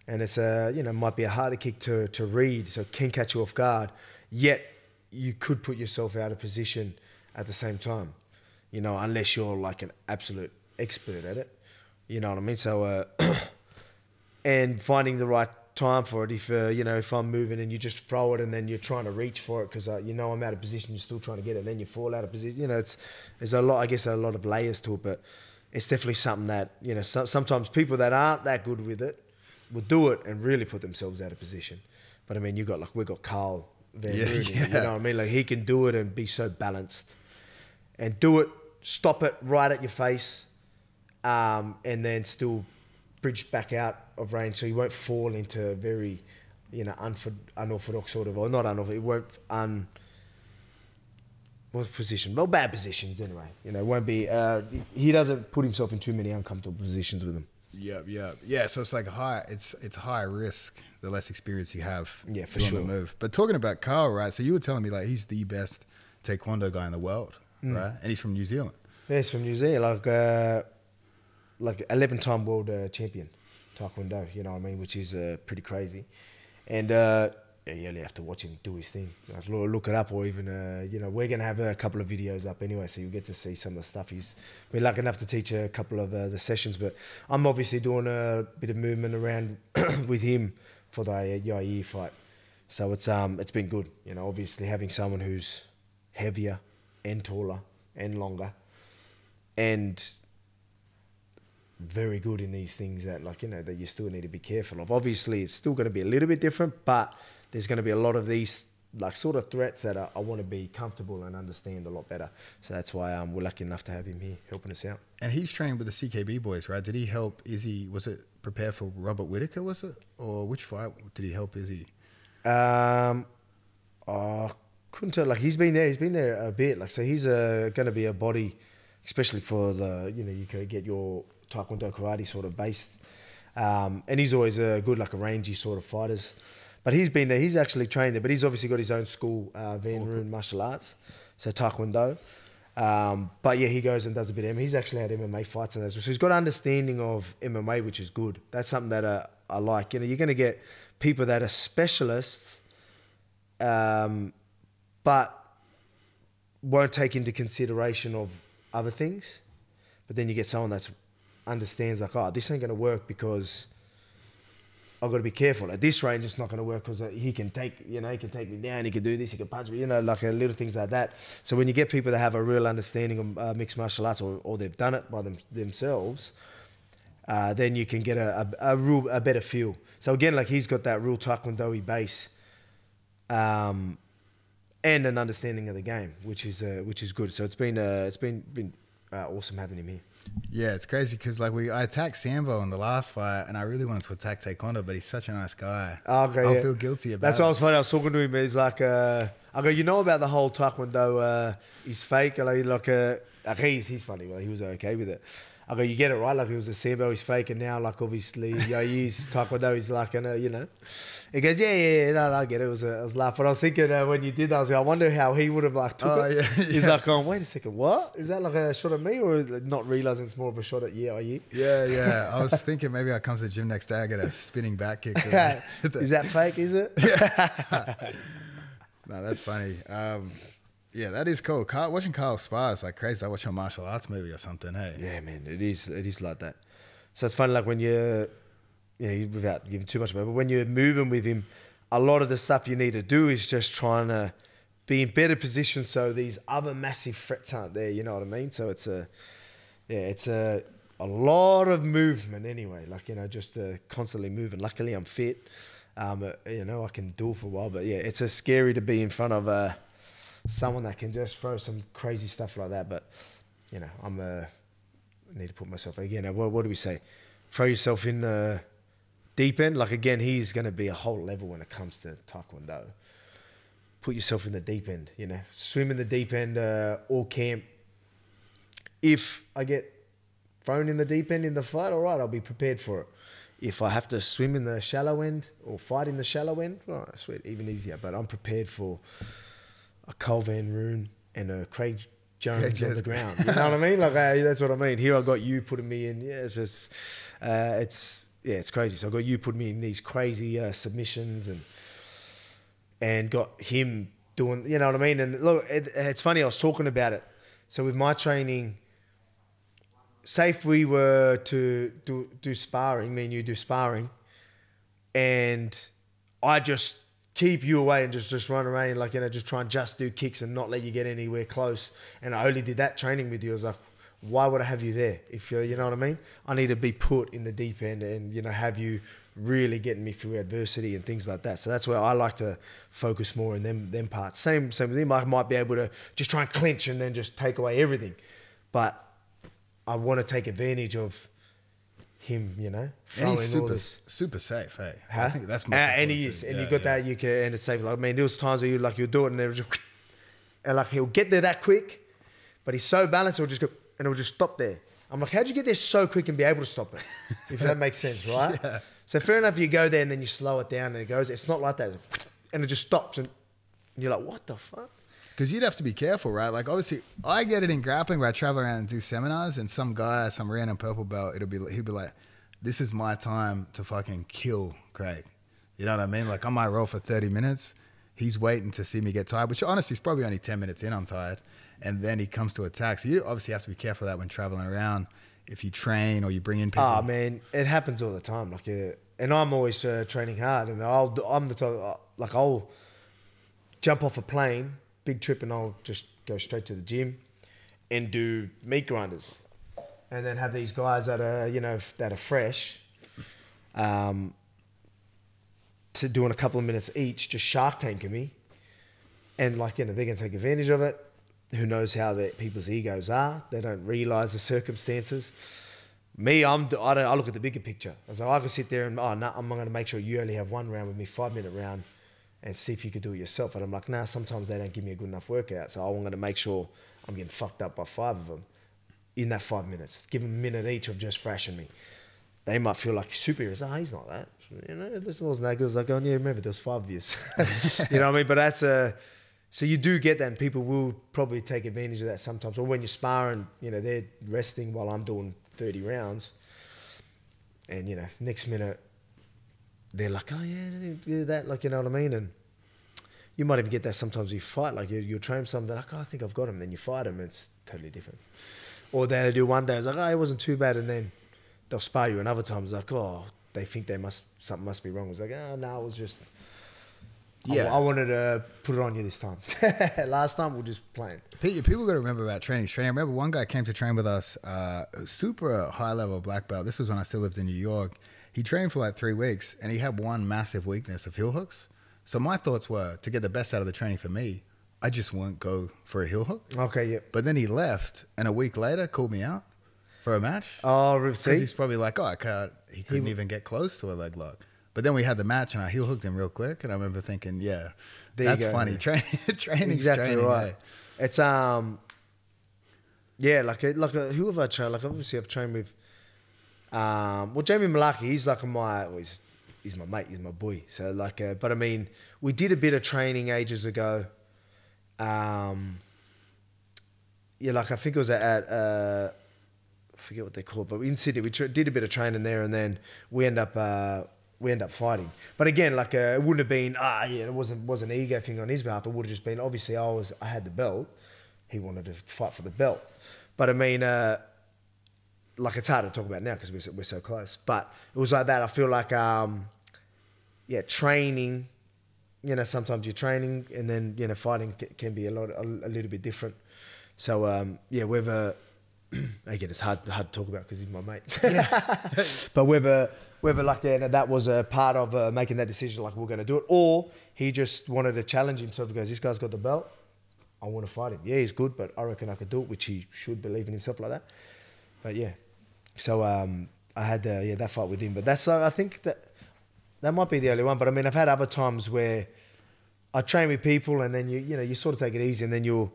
And it's might be a harder kick to read, so it can catch you off guard. Yet you could put yourself out of position at the same time. you know, unless you're like an absolute expert at it. You know what I mean? So, and finding the right time for it. If you know, if I'm moving and you just throw it and then you're trying to reach for it because you know I'm out of position, you're still trying to get it, and then you fall out of position. You know, there's a lot. I guess a lot of layers to it, but it's definitely something that, you know, sometimes people that aren't that good with it will do it and really put themselves out of position. But I mean, we've got Carl Van Roon, you know what I mean? Like, he can do it and be so balanced and do it, stop it right at your face, and then still bridge back out of range so you won't fall into very, you know, unorthodox sort of, or not unorthodox, it won't what position? Well, bad positions anyway. You know, it won't be, he doesn't put himself in too many uncomfortable positions with them.
Yeah, so it's like it's high risk the less experience you have
for
doing
sure.
the move. But talking about Carl, right? So you were telling me like he's the best taekwondo guy in the world, right? And he's from New Zealand. Yeah,
he's from New Zealand, like 11-time world champion taekwondo. You know what I mean? Which is pretty crazy. And you only have to watch him do his thing. Like, look it up, or even you know, we're gonna have a couple of videos up anyway, so you'll get to see some of the stuff. We're lucky enough to teach a couple of the sessions, but I'm obviously doing a bit of movement around with him for the Yair fight. So it's been good. You know, obviously having someone who's heavier and taller and longer and very good in these things that, like, you know, that you still need to be careful of. Obviously, it's still going to be a little bit different, but there's going to be a lot of these like sort of threats that I want to be comfortable and understand a lot better. So that's why we're lucky enough to have him here helping us out.
And he's trained with the CKB boys, right? Did he help Izzy? Was it prepare for Robert Whittaker? Was it, or which fight did he help Izzy?
I couldn't tell. Like, he's been there a bit. Like, so he's going to be a body, especially for the, you know, you can get your Taekwondo karate sort of based, and he's always good, like a rangy sort of fighters. But he's been there. He's actually trained there. But he's obviously got his own school, Van Roon Martial Arts, so Taekwondo. But yeah, he goes and does a bit of MMA. He's actually had MMA fights and that. So he's got understanding of MMA, which is good. That's something that I like. You know, you're going to get people that are specialists, but won't take into consideration of other things. But then you get someone that understands, like, oh, this ain't going to work because I've got to be careful. At this range, it's not going to work because he can take me down, he can do this, he can punch me, you know, like little things like that. So when you get people that have a real understanding of mixed martial arts, or they've done it by themselves, then you can get a better feel. So again, like, he's got that real Taekwondo-y base, and an understanding of the game, which is good. So it's been awesome having him here.
Yeah, it's crazy because like I attacked Sambo in the last fight, and I really wanted to attack Taekwondo, but he's such a nice guy.
Okay,
I feel guilty about it.
That's what I was funny. I was talking to him. He's like, I go, you know about the whole Taekwondo? He's fake. He's funny. Well, he was okay with it. I go, you get it right. Like, it was a Sambo, he's fake, and now, like, obviously, Yair's Taekwondo, he's like, you know. He goes, yeah, no, I get it. I was laughing. But I was thinking when you did that, I was like, I wonder how he would have like took it.
Yeah.
He's like, oh, wait a second, what? Is that like a shot at me, or not realizing it's more of a shot at Yair?
Yeah. I was thinking maybe I come to the gym next day, I get a spinning back kick.
Is that fake? Is it?
Yeah. No, that's funny. Yeah, that is cool. Watching Carl spar is like crazy. I watch a martial arts movie or something. Hey.
Yeah, man, it is like that. So it's funny, like, when without giving too much about it, but when you're moving with him, a lot of the stuff you need to do is just trying to be in better position so these other massive threats aren't there. You know what I mean? So it's a lot of movement anyway. Like, you know, just constantly moving. Luckily, I'm fit. You know, I can do it for a while. But yeah, it's scary to be in front of someone that can just throw some crazy stuff like that. But, you know, I need to put myself again. What do we say? Throw yourself in the deep end. Like, again, he's going to be a whole level when it comes to Taekwondo. Put yourself in the deep end, you know. Swim in the deep end all camp. If I get thrown in the deep end in the fight, all right, I'll be prepared for it. If I have to swim in the shallow end or fight in the shallow end, well, sweet, even easier. But I'm prepared for a Carl Van Roon and a Craig Jones on the ground. You know what I mean? Like, that's what I mean. Here I got you putting me in. Yeah, it's just, it's crazy. So I got you putting me in these crazy submissions and got him doing, you know what I mean? And look, it's funny, I was talking about it. So with my training, say if we were to do sparring, me and you do sparring, and I just keep you away and just run around, like, you know, just try and just do kicks and not let you get anywhere close. And I only did that training with you. I was like, why would I have you there? If you're, you know what I mean? I need to be put in the deep end and, you know, have you really getting me through adversity and things like that. So that's where I like to focus more in them parts. Same with him. I might be able to just try and clinch and then just take away everything. But I want to take advantage of him, you know.
And he's super safe, hey.
Huh?
I think that's most
and
important
he is.
too.
And
Yeah,
you got
yeah.
that, you can, and it's safe. Like, I mean, there was times where you do it and they're just, and like he'll get there that quick, but he's so balanced, he'll just go, and he'll just stop there. I'm like, how'd you get there so quick and be able to stop it? If that makes sense, right?
Yeah.
So fair enough, you go there and then you slow it down and it goes, it's not like that. And it just stops and you're like, what the fuck?
Because you'd have to be careful, right? Like, obviously, I get it in grappling where I travel around and do seminars, and some guy, some random purple belt, he'll be like, this is my time to fucking kill Craig. You know what I mean? Like, I might roll for 30 minutes. He's waiting to see me get tired, which honestly is probably only 10 minutes in, I'm tired. And then he comes to attack. So you obviously have to be careful of that when traveling around. If you train or you bring in people.
Oh, man, it happens all the time. Like, and I'm always training hard, and I'm the type, like, I'll jump off a plane, big trip, and I'll just go straight to the gym and do meat grinders, and then have these guys that are, you know, that are fresh, to doing a couple of minutes each, just shark tanking me, and, like, you know, they're gonna take advantage of it. Who knows how people's egos are? They don't realise the circumstances. Me, I look at the bigger picture. I was like, I could sit there and, I'm going to make sure you only have one round with me, 5-minute round, and see if you could do it yourself. And I'm like, nah, sometimes they don't give me a good enough workout. So I'm going to make sure I'm getting fucked up by 5 of them in that 5 minutes. Give them a minute each of just thrashing me. They might feel like superheroes. Oh, he's not that. You know, this wasn't that good. I was like, oh, yeah, remember, there's 5 of you. You know what I mean? But that's so you do get that, and people will probably take advantage of that sometimes. Or when you're sparring, you know, they're resting while I'm doing 30 rounds. And, you know, next minute, they're like, oh, yeah, I didn't do that. Like, you know what I mean? And you might even get that sometimes when you fight. Like, you'll train someone, they're like, oh, I think I've got him. Then you fight him, and it's totally different. Or they'll do one day, it's like, oh, it wasn't too bad. And then they'll spar you. And other times, like, oh, they think something must be wrong. It's like, oh, no, it was just...
Yeah.
I wanted to put it on you this time. Last time we were just playing.
People got to remember about training. I remember one guy came to train with us, super high level black belt. This was when I still lived in New York. He trained for like 3 weeks, and he had one massive weakness of heel hooks. So my thoughts were, to get the best out of the training for me, I just won't go for a heel hook.
Okay, yeah.
But then he left, and a week later called me out for a match.
Oh,
Because
see?
he's probably like, oh, I can't. He couldn't even get close to a leg lock. But then we had the match, and I heel hooked him real quick, and I remember thinking, yeah, that's funny. Yeah. Training's
exactly
training,
right.
Hey.
It's yeah, who have I trained? Like, obviously I've trained with Jamie Malaki. He's like he's my mate, he's my boy. So like, but I mean, we did a bit of training ages ago. Yeah, like I think it was at I forget what they're called, but in Sydney we did a bit of training there, and then we end up fighting. But again, like it wouldn't have been it wasn't an ego thing on his behalf. It would have just been, obviously I had the belt. He wanted to fight for the belt. But I mean, like, it's hard to talk about now because we're so close. But it was like that. I feel like training. You know, sometimes you're training, and then, you know, fighting can be a little bit different. So whether again, it's hard to talk about because he's my mate. Yeah. But whether like that was a part of making that decision, like we're going to do it, or he just wanted to challenge himself. He goes, this guy's got the belt, I want to fight him. Yeah, he's good, but I reckon I could do it, which he should believe in himself like that. But yeah, so I had that fight with him. But that's I think that might be the only one. But I mean, I've had other times where I train with people, and then you sort of take it easy, and then you'll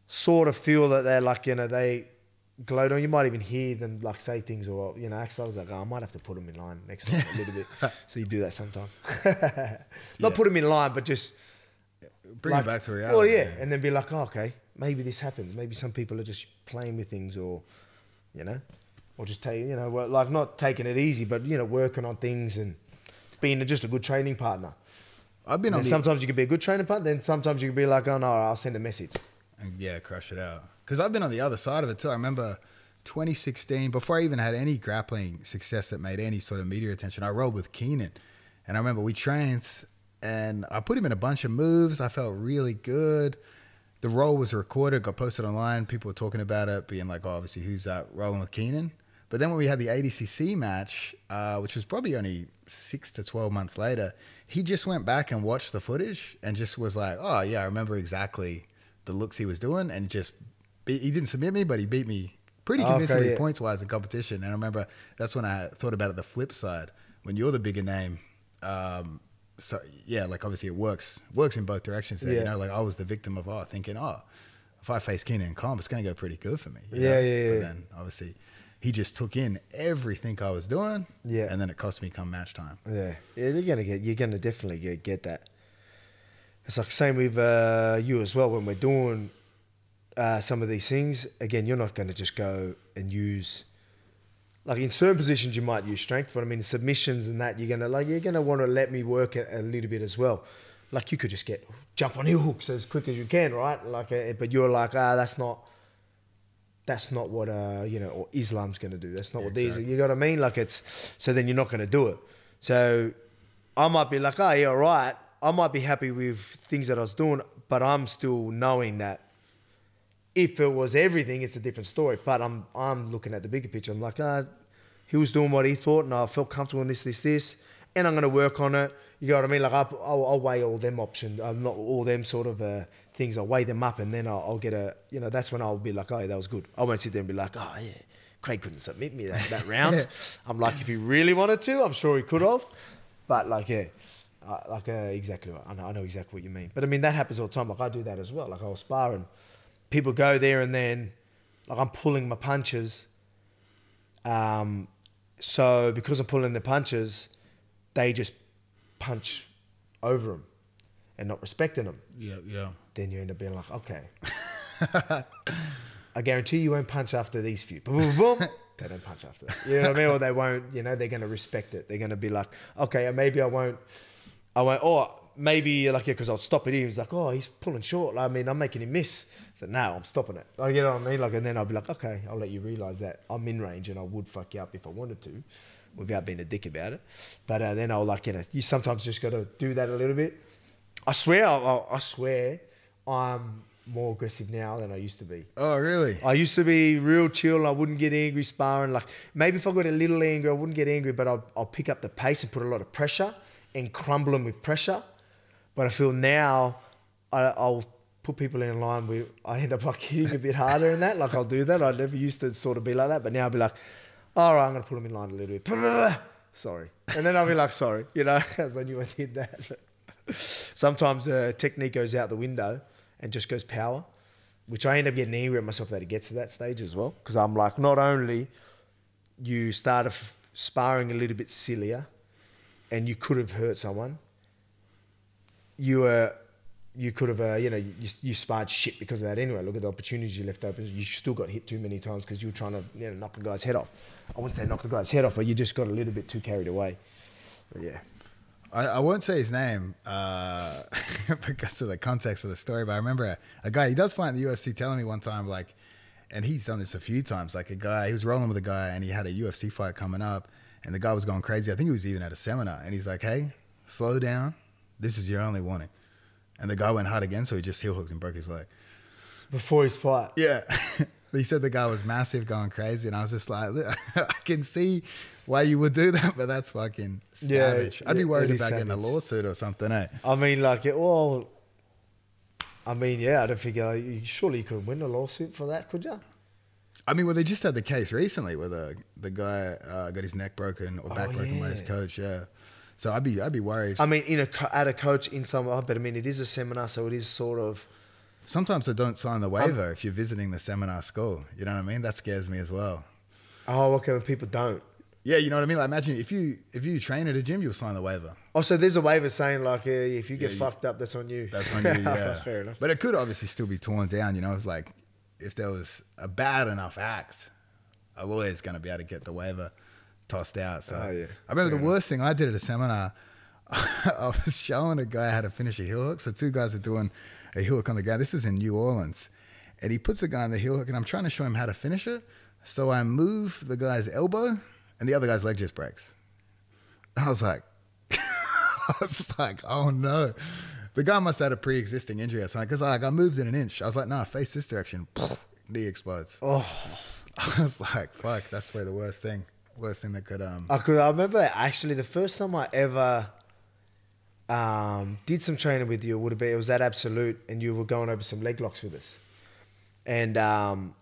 sort of feel that they're like, they gloat on. You might even hear them like say things, or actually I was like, I might have to put them in line next time a little bit. So you do that sometimes. Not put them in line, but just
bring it back to reality.
Well, yeah, and then be like, oh, okay, maybe this happens. Maybe some people are just playing with things, or or just like not taking it easy, but working on things and being just a good training partner. Sometimes you can be a good training partner, then sometimes you can be like, oh no, I'll send a message.
And crush it out. Because I've been on the other side of it too. I remember 2016, before I even had any grappling success that made any sort of media attention, I rolled with Keenan. And I remember we trained and I put him in a bunch of moves. I felt really good. The roll was recorded, got posted online. People were talking about it, being like, oh, obviously, who's that rolling with Keenan? But then when we had the ADCC match, which was probably only 6 to 12 months later, he just went back and watched the footage and just was like, oh, yeah, I remember exactly the looks he was doing. And just, he didn't submit me, but he beat me pretty convincingly points-wise in competition. And I remember that's when I thought about it the flip side. When you're the bigger name, so, yeah, like, obviously it works in both directions there, you know? Like, I was the victim of, thinking, if I face Keenan in comp, it's going to go pretty good for me. You know? But then, obviously, he just took in everything I was doing, and then it cost me come match time.
Yeah, you're gonna definitely get that. It's like same with you as well. When we're doing some of these things, again, you're not going to just go and use, like in certain positions you might use strength, but I mean submissions and that you're gonna want to let me work a little bit as well. Like you could just jump on heel hooks as quick as you can, right? Like, but you're like, that's not what or Islam's going to do. That's not what these. You know what I mean? Like so then you're not going to do it. So I might be like, all right. I might be happy with things that I was doing, but I'm still knowing that if it was everything, it's a different story. But I'm looking at the bigger picture. I'm like, he was doing what he thought, and I felt comfortable in this, and I'm going to work on it. You know what I mean? Like I'll weigh all them options, not all them sort of things. I'll weigh them up, and then I'll get that's when I'll be like, oh, yeah, that was good. I won't sit there and be like, oh yeah, Craig couldn't submit me that round. I'm like, if he really wanted to, I'm sure he could have. But like, exactly right. I know exactly what you mean. But I mean, that happens all the time. Like I do that as well. Like I'll spar and people go there and then, like I'm pulling my punches. So because I'm pulling the punches, they just punch over them and not respecting them.
Yeah.
Then you end up being like, okay. I guarantee you won't punch after these few. Boom, boom, boom. They don't punch after that. You know what I mean? Or they won't, they're going to respect it. They're going to be like, okay, maybe I won't, or maybe like, because I'll stop it. He's like, oh, he's pulling short. I mean, I'm making him miss. So no, I'm stopping it. You know what I mean? Like, and then I'll be like, okay, I'll let you realize that I'm in range and I would fuck you up if I wanted to, without being a dick about it. But then I'll you sometimes just got to do that a little bit. I swear I'm more aggressive now than I used to be.
Oh, really?
I used to be real chill. I wouldn't get angry sparring. Like maybe if I got a little angry, I wouldn't get angry, but I'll pick up the pace and put a lot of pressure and crumble them with pressure. But I feel now I'll put people in line where I end up like hitting a bit harder in that. Like I'll do that. I never used to sort of be like that, but now I'll be like, all right, I'm going to put them in line a little bit. Sorry. And then I'll be like, sorry, as I knew I did that. Sometimes technique goes out the window and just goes power, which I end up getting angry at myself that it gets to that stage as well. Because I'm like, not only you started sparring a little bit sillier and you could have hurt someone, you could have, you sparred shit because of that anyway. Look at the opportunities you left open. You still got hit too many times because you were trying to knock a guy's head off. I wouldn't say knock a guy's head off, but you just got a little bit too carried away. But yeah.
I won't say his name because of the context of the story, but I remember a guy, he does fight in the UFC, telling me one time, like, and he's done this a few times, like a guy, he was rolling with a guy and he had a UFC fight coming up and the guy was going crazy. I think he was even at a seminar and he's like, hey, slow down. This is your only warning. And the guy went hard again, so he just heel hooked and broke his leg.
Before his fight?
Yeah. He said the guy was massive, going crazy, and I was just like, I can see why you would do that, but that's fucking savage. I'd be worried about getting a lawsuit or something, eh?
I mean, I don't figure, surely you couldn't win a lawsuit for that, could you?
I mean, well, they just had the case recently where the guy got his neck broken or back broken by his coach, yeah. So I'd be worried.
I mean, at a coach in some, but I mean, it is a seminar, so it is sort of.
Sometimes they don't sign the waiver if you're visiting the seminar school. You know what I mean? That scares me as well.
Oh, okay. When people don't.
Yeah, you know what I mean? Like, imagine if you train at a gym, you'll sign the waiver.
Oh, so there's a waiver saying like, if you get fucked up, that's on you.
That's on you. Yeah.
Fair enough.
But it could obviously still be torn down. It's like if there was a bad enough act, a lawyer's going to be able to get the waiver tossed out. So I remember the worst thing I did at a seminar. I was showing a guy how to finish a heel hook. So two guys are doing a heel hook on the ground. This is in New Orleans. And he puts the guy on the heel hook, and I'm trying to show him how to finish it. So I move the guy's elbow, and the other guy's leg just breaks. And I was like, oh no. The guy must have had a pre-existing injury or something, because I moved in an inch. I was like, nah, face this direction. Knee explodes. Oh. I was like, fuck, that's probably the worst thing that could...
I remember actually the first time I ever did some training with you, it was at Absolute, and you were going over some leg locks with us. And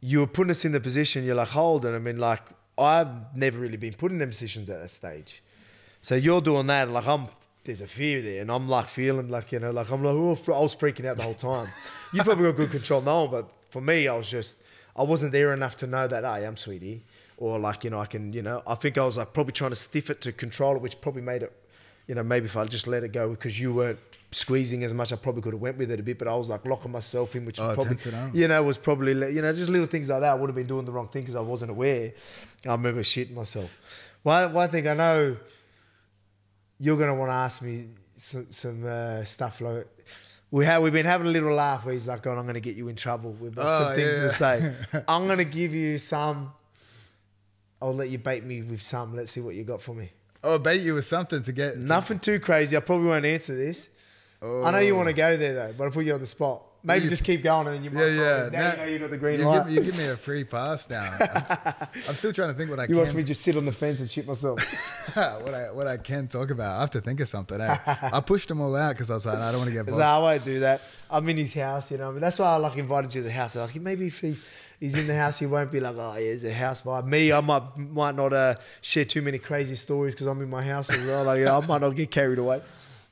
you were putting us in the position, you're like, hold, and I mean, like, I've never really been put in them positions at that stage. So you're doing that, and like, there's a fear there, and I'm like feeling like, you know, like, I'm like, oh, I was freaking out the whole time. You probably got good control now, but for me, I wasn't there enough to know that, hey, I'm sweetie. Or like, you know, I can, you know, I think I was like probably trying to stiff it to control it, which probably made it, you know, maybe if I just let it go because you weren't squeezing as much, I probably could have went with it a bit, but I was like locking myself in, which probably, you know, was probably, you know, just little things like that. I would have been doing the wrong thing because I wasn't aware. I remember shitting myself. One thing I know you're going to want to ask me some stuff like, we've been having a little laugh where he's like, going, I'm going to get you in trouble. We've got some things to say. I'm going to give you some, I'll let you bait me with some. Let's see what you got for me.
Oh, bait you with something to get...
Nothing too crazy. I probably won't answer this. Oh. I know you want to go there though, but I'll put you on the spot. Maybe just keep going and then you might now you know you got the green light.
You give me a free pass now. I'm still trying to think what I can...
You watch me just sit on the fence and shit myself.
what I can talk about. I have to think of something. I pushed them all out because I was like, I don't want to get boxed.
No, I won't do that. I'm in his house, you know. I mean, that's why I like invited you to the house. Like, maybe if he's in the house, he won't be like, oh, yeah, there's a house vibe. Me, I might not share too many crazy stories because I'm in my house as well. Like, I might not get carried away.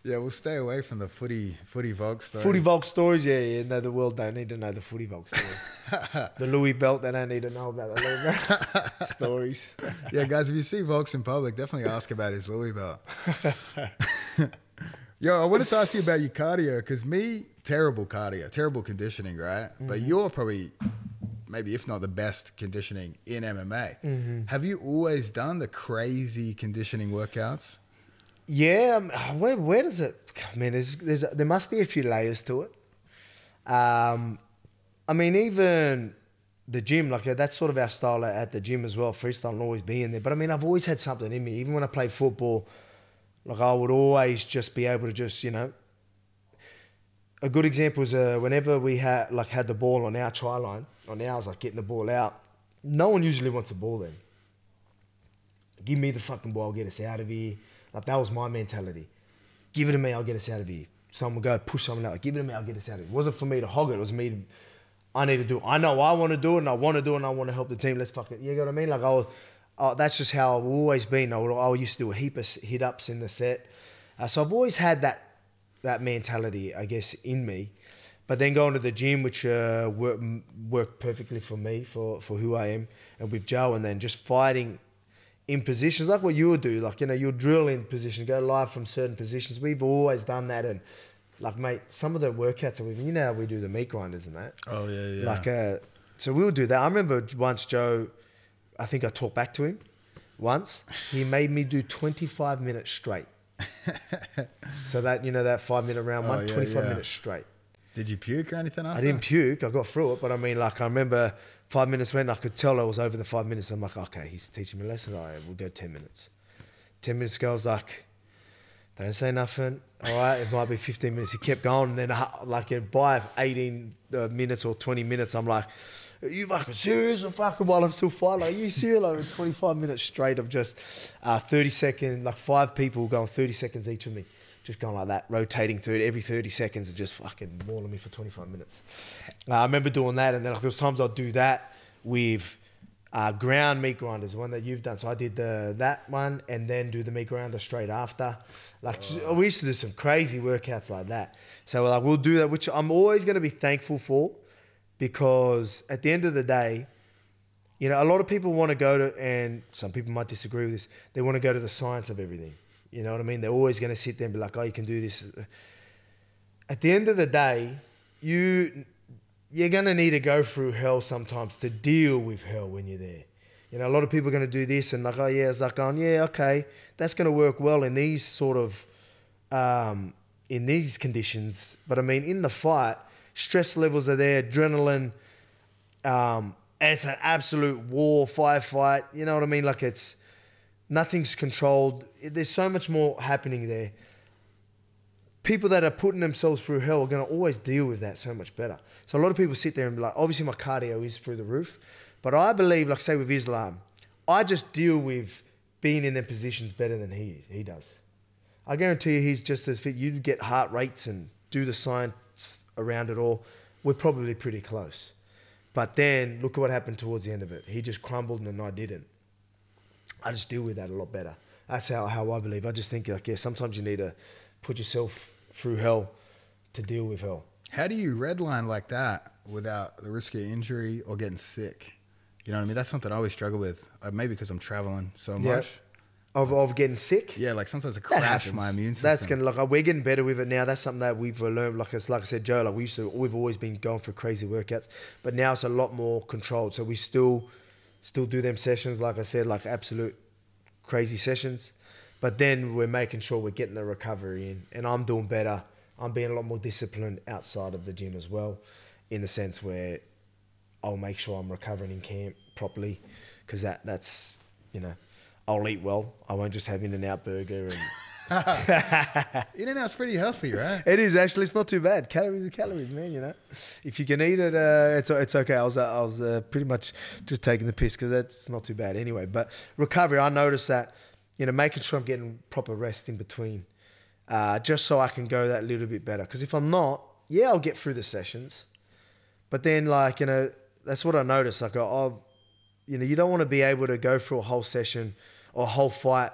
Yeah, we'll stay away from the footy Volks stories.
Footy Volks stories, yeah. No, the world don't need to know the footy Volks stories. The Louis belt, they don't need to know about the Louis belt stories.
Yeah, guys, if you see Volks in public, definitely ask about his Louis belt. Yo, I wanted to ask you about your cardio, because terrible cardio, terrible conditioning, right? Mm-hmm. But you're probably, maybe if not the best conditioning in MMA. Mm-hmm. Have you always done the crazy conditioning workouts?
Yeah, where does it? I mean, there must be a few layers to it. I mean, even the gym, like that's sort of our style at the gym as well. Freestyle will always be in there. But I mean, I've always had something in me. Even when I played football, like I would always just be able to just, you know. A good example is whenever we had the ball on our try line, on ours, like getting the ball out. No one usually wants the ball then. Give me the fucking ball, get us out of here. Like that was my mentality. Give it to me, I'll get us out of here. Someone go push someone out. Give it to me, I'll get us out of here. It wasn't for me to hog it. It was me to, I need to do it. I know I want to do it and I want to do it and I want to help the team. Let's fucking, you know what I mean? Like that's just how I've always been. I used to do a heap of hit-ups in the set. So I've always had that mentality, I guess, in me. But then going to the gym, which worked perfectly for me, for who I am, and with Joe, and then just fighting in positions like what you would do, like, you know, you'll drill in position, go live from certain positions. We've always done that, and like, mate, some of the workouts that you know how we do the meat grinders and that.
Oh yeah.
Like, so we'll do that. I remember once Joe, I think I talked back to him once. He made me do 25 minutes straight. So that, you know, that 5-minute round one, 25 minutes straight.
Did you puke or anything after?
I didn't puke. I got through it, but I mean, like, I remember 5 minutes went, I could tell I was over the 5 minutes. I'm like, okay, he's teaching me a lesson. All right, we'll go 10 minutes. 10 minutes ago, I was like, don't say nothing. All right, it might be 15 minutes. He kept going. And then, like, by 18 minutes or 20 minutes, I'm like, are you fucking serious? I'm fucking while I'm still fighting. Like, are you serious? Like, 25 minutes straight of just 30 seconds, like 5 people going 30 seconds each of me. Just going like that, rotating through it every 30 seconds and just fucking mauling me for 25 minutes. I remember doing that, and then like, there was times I'd do that with ground meat grinders, the one that you've done. So I did that one and then do the meat grinder straight after. Like, we used to do some crazy workouts like that. So like, we'll do that, which I'm always going to be thankful for, because at the end of the day, you know, a lot of people want to go to, and some people might disagree with this, they want to go to the science of everything. You know what I mean? They're always going to sit there and be like, oh, you can do this. At the end of the day, you're going to need to go through hell sometimes to deal with hell when you're there. You know, a lot of people are going to do this and like, oh, yeah, it's like going, yeah, okay, that's going to work well in these sort of, in these conditions. But I mean, in the fight, stress levels are there, adrenaline. It's an absolute war, firefight. You know what I mean? Like nothing's controlled. There's so much more happening there. People that are putting themselves through hell are going to always deal with that so much better. So a lot of people sit there and be like, obviously my cardio is through the roof, but I believe, like say with Islam, I just deal with being in their positions better than he does. I guarantee you he's just as fit. You get heart rates and do the science around it all. We're probably pretty close. But then look at what happened towards the end of it. He just crumbled and I didn't. I just deal with that a lot better. That's how I believe. I just think like, yeah, sometimes you need to put yourself through hell to deal with hell.
How do you redline like that without the risk of injury or getting sick? You know what I mean? That's something I always struggle with. Maybe because I'm traveling so much.
Of getting sick?
Yeah, like sometimes I crash my immune system.
That's gonna like we're getting better with it now. That's something that we've learned. Like I said, Joe, like we've always been going for crazy workouts, but now it's a lot more controlled. So we still do them sessions, like I said, like absolute crazy sessions. But then we're making sure we're getting the recovery in, and I'm doing better. I'm being a lot more disciplined outside of the gym as well, in the sense where I'll make sure I'm recovering in camp properly, because that's you know. I'll eat well. I won't just have In-N-Out burger. And
In-N-Out's pretty healthy, right?
It is actually. It's not too bad. Calories are calories, man. You know, if you can eat it, it's okay. I was pretty much just taking the piss because that's not too bad anyway. But recovery, I noticed that, you know, making sure I'm getting proper rest in between, just so I can go that little bit better. Because if I'm not, yeah, I'll get through the sessions, but then like, you know, that's what I noticed. Like, you know, you don't want to be able to go through a whole session or a whole fight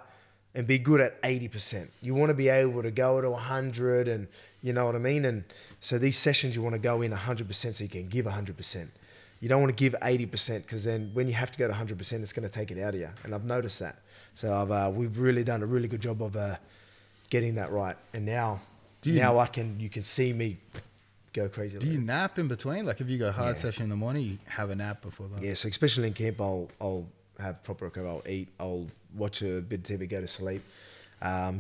and be good at 80%. You want to be able to go to 100 and, you know what I mean? And so these sessions, you want to go in 100% so you can give 100%. You don't want to give 80% because then when you have to go to 100%, it's going to take it out of you. And I've noticed that. So we've really done a really good job of getting that right. And now you can see me go crazy.
Do you nap in between? Like if you go hard session in the morning, you have a nap before that?
Yeah, so especially in camp, I'll have proper recovery. I'll eat, I'll watch a bit of TV, go to sleep.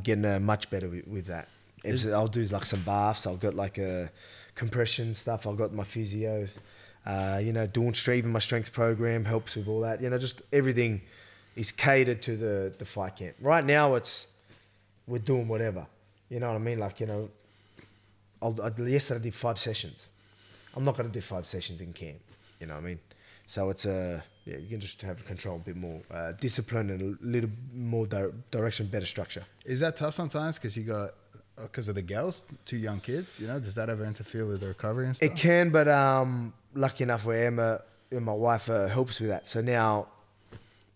Getting much better with that. I'll do like some baths. I'll get like a compression stuff. I've got my physio. You know, doing even my strength program helps with all that. You know, just everything is catered to the fight camp. Right now, we're doing whatever. You know what I mean? Like, you know, yesterday I did 5 sessions. I'm not going to do 5 sessions in camp. You know what I mean? So it's you can just have control, a bit more discipline and a little more direction, better structure.
Is that tough sometimes because of the girls, 2 young kids? You know, does that ever interfere with the recovery and stuff?
It can, but lucky enough where Emma, my wife, helps with that. So now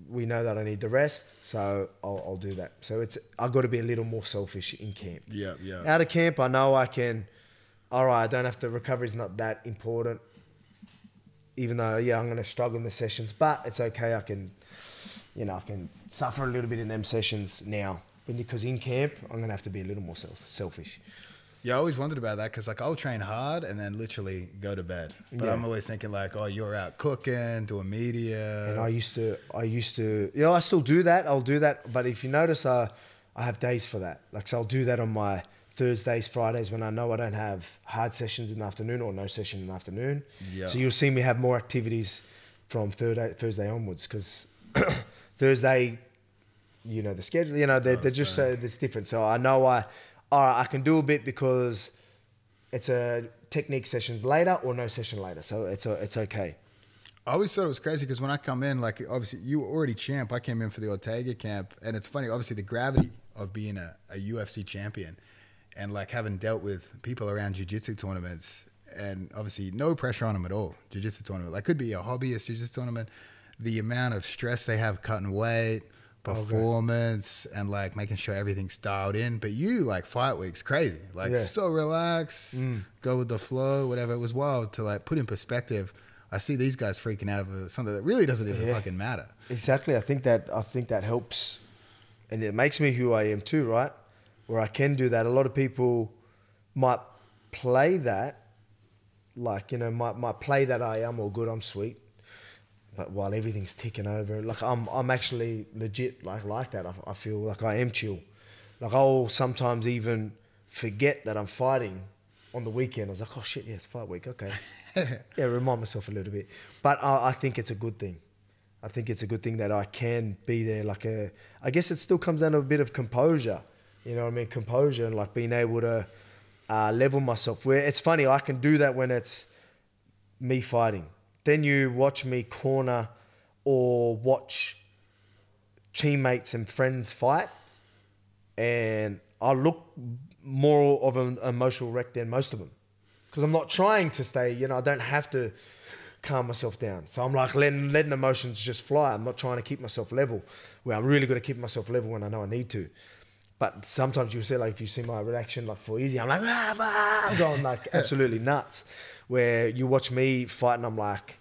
we know that I need the rest, so I'll do that. So I've got to be a little more selfish in camp.
Yeah.
Out of camp, I know I can. All right, I don't have to. Recovery's not that important. Even though, I'm going to struggle in the sessions, but it's okay. I can suffer a little bit in them sessions now. Because in camp, I'm going to have to be a little more selfish.
Yeah, I always wondered about that because, like, I'll train hard and then literally go to bed. But I'm always thinking, like, oh, you're out cooking, doing media.
And I used to, I still do that. I'll do that. But if you notice, I have days for that. Like, so I'll do that on my Thursdays, Fridays when I know I don't have hard sessions in the afternoon or no session in the afternoon. Yeah. So you'll see me have more activities from Thursday onwards because Thursday, you know, the schedule, you know, they're just it's different. So I know I can do a bit because it's a technique sessions later or no session later. So it's okay.
I always thought it was crazy because when I come in, like, obviously you were already champ. I came in for the Ortega camp, and it's funny, obviously the gravity of being a UFC champion and like having dealt with people around jiu-jitsu tournaments, and obviously no pressure on them at all. Jiu-jitsu tournament, like, could be a hobbyist jiu-jitsu tournament. The amount of stress they have cutting weight, performance, and like making sure everything's dialed in. But you, like, fight week's crazy, like so relaxed, go with the flow, whatever. It was wild to like put in perspective. I see these guys freaking out over something that really doesn't even fucking matter.
Exactly. I think that helps, and it makes me who I am too, right? Where I can do that. A lot of people might play that, like, you know, might play that I am all good, I'm sweet, but while everything's ticking over, like I'm actually legit like that. I feel like I am chill. Like I'll sometimes even forget that I'm fighting on the weekend. I was like, oh shit, yeah, it's fight week, okay. Yeah, remind myself a little bit. But I think it's a good thing. I think it's a good thing that I can be there. I guess it still comes down to a bit of composure. You know what I mean? Composure and like being able to level myself. Where it's funny, I can do that when it's me fighting. Then you watch me corner or watch teammates and friends fight, and I look more of an emotional wreck than most of them, because I'm not trying to stay, you know, I don't have to calm myself down. So I'm like letting the emotions just fly. I'm not trying to keep myself level, where I'm really going to keep myself level when I know I need to. But sometimes you'll see, like, if you see my reaction, like for easy, I'm like, I'm going like absolutely nuts. Where you watch me fight and I'm like,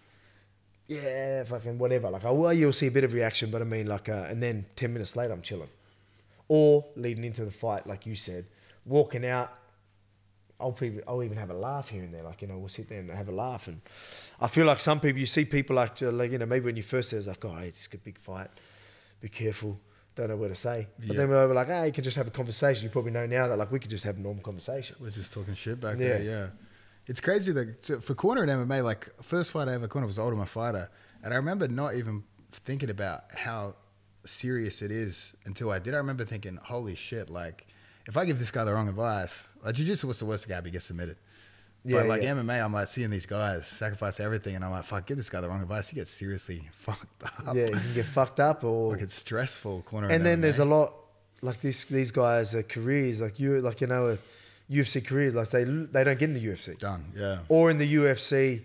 yeah, fucking whatever. Like, you'll see a bit of reaction, but I mean, like, and then 10 minutes later, I'm chilling. Or leading into the fight, like you said, walking out, I'll even have a laugh here and there. Like, you know, we'll sit there and have a laugh. And I feel like some people, you see people like you know, maybe when you first say, it's like, oh, it's a big fight, be careful, don't know what to say. But then we're like, hey, you can just have a conversation. You probably know now that, like, we could just have a normal conversation.
We're just talking shit back there, yeah. It's crazy that for corner in MMA, like, first fight I ever cornered was Ultimate Fighter. And I remember not even thinking about how serious it is until I did. I remember thinking, holy shit, like, if I give this guy the wrong advice, like, jiu-jitsu, what's the worst guy? He gets submitted. But like MMA, I'm like seeing these guys sacrifice everything, and I'm like, fuck, give this guy the wrong advice. He gets seriously fucked up.
Yeah, you can get fucked up, or
like, it's stressful corner.
And then
MMA.
there's a lot, like these guys' careers, like you know, UFC careers, like they don't get in the UFC.
Done, yeah.
Or in the UFC,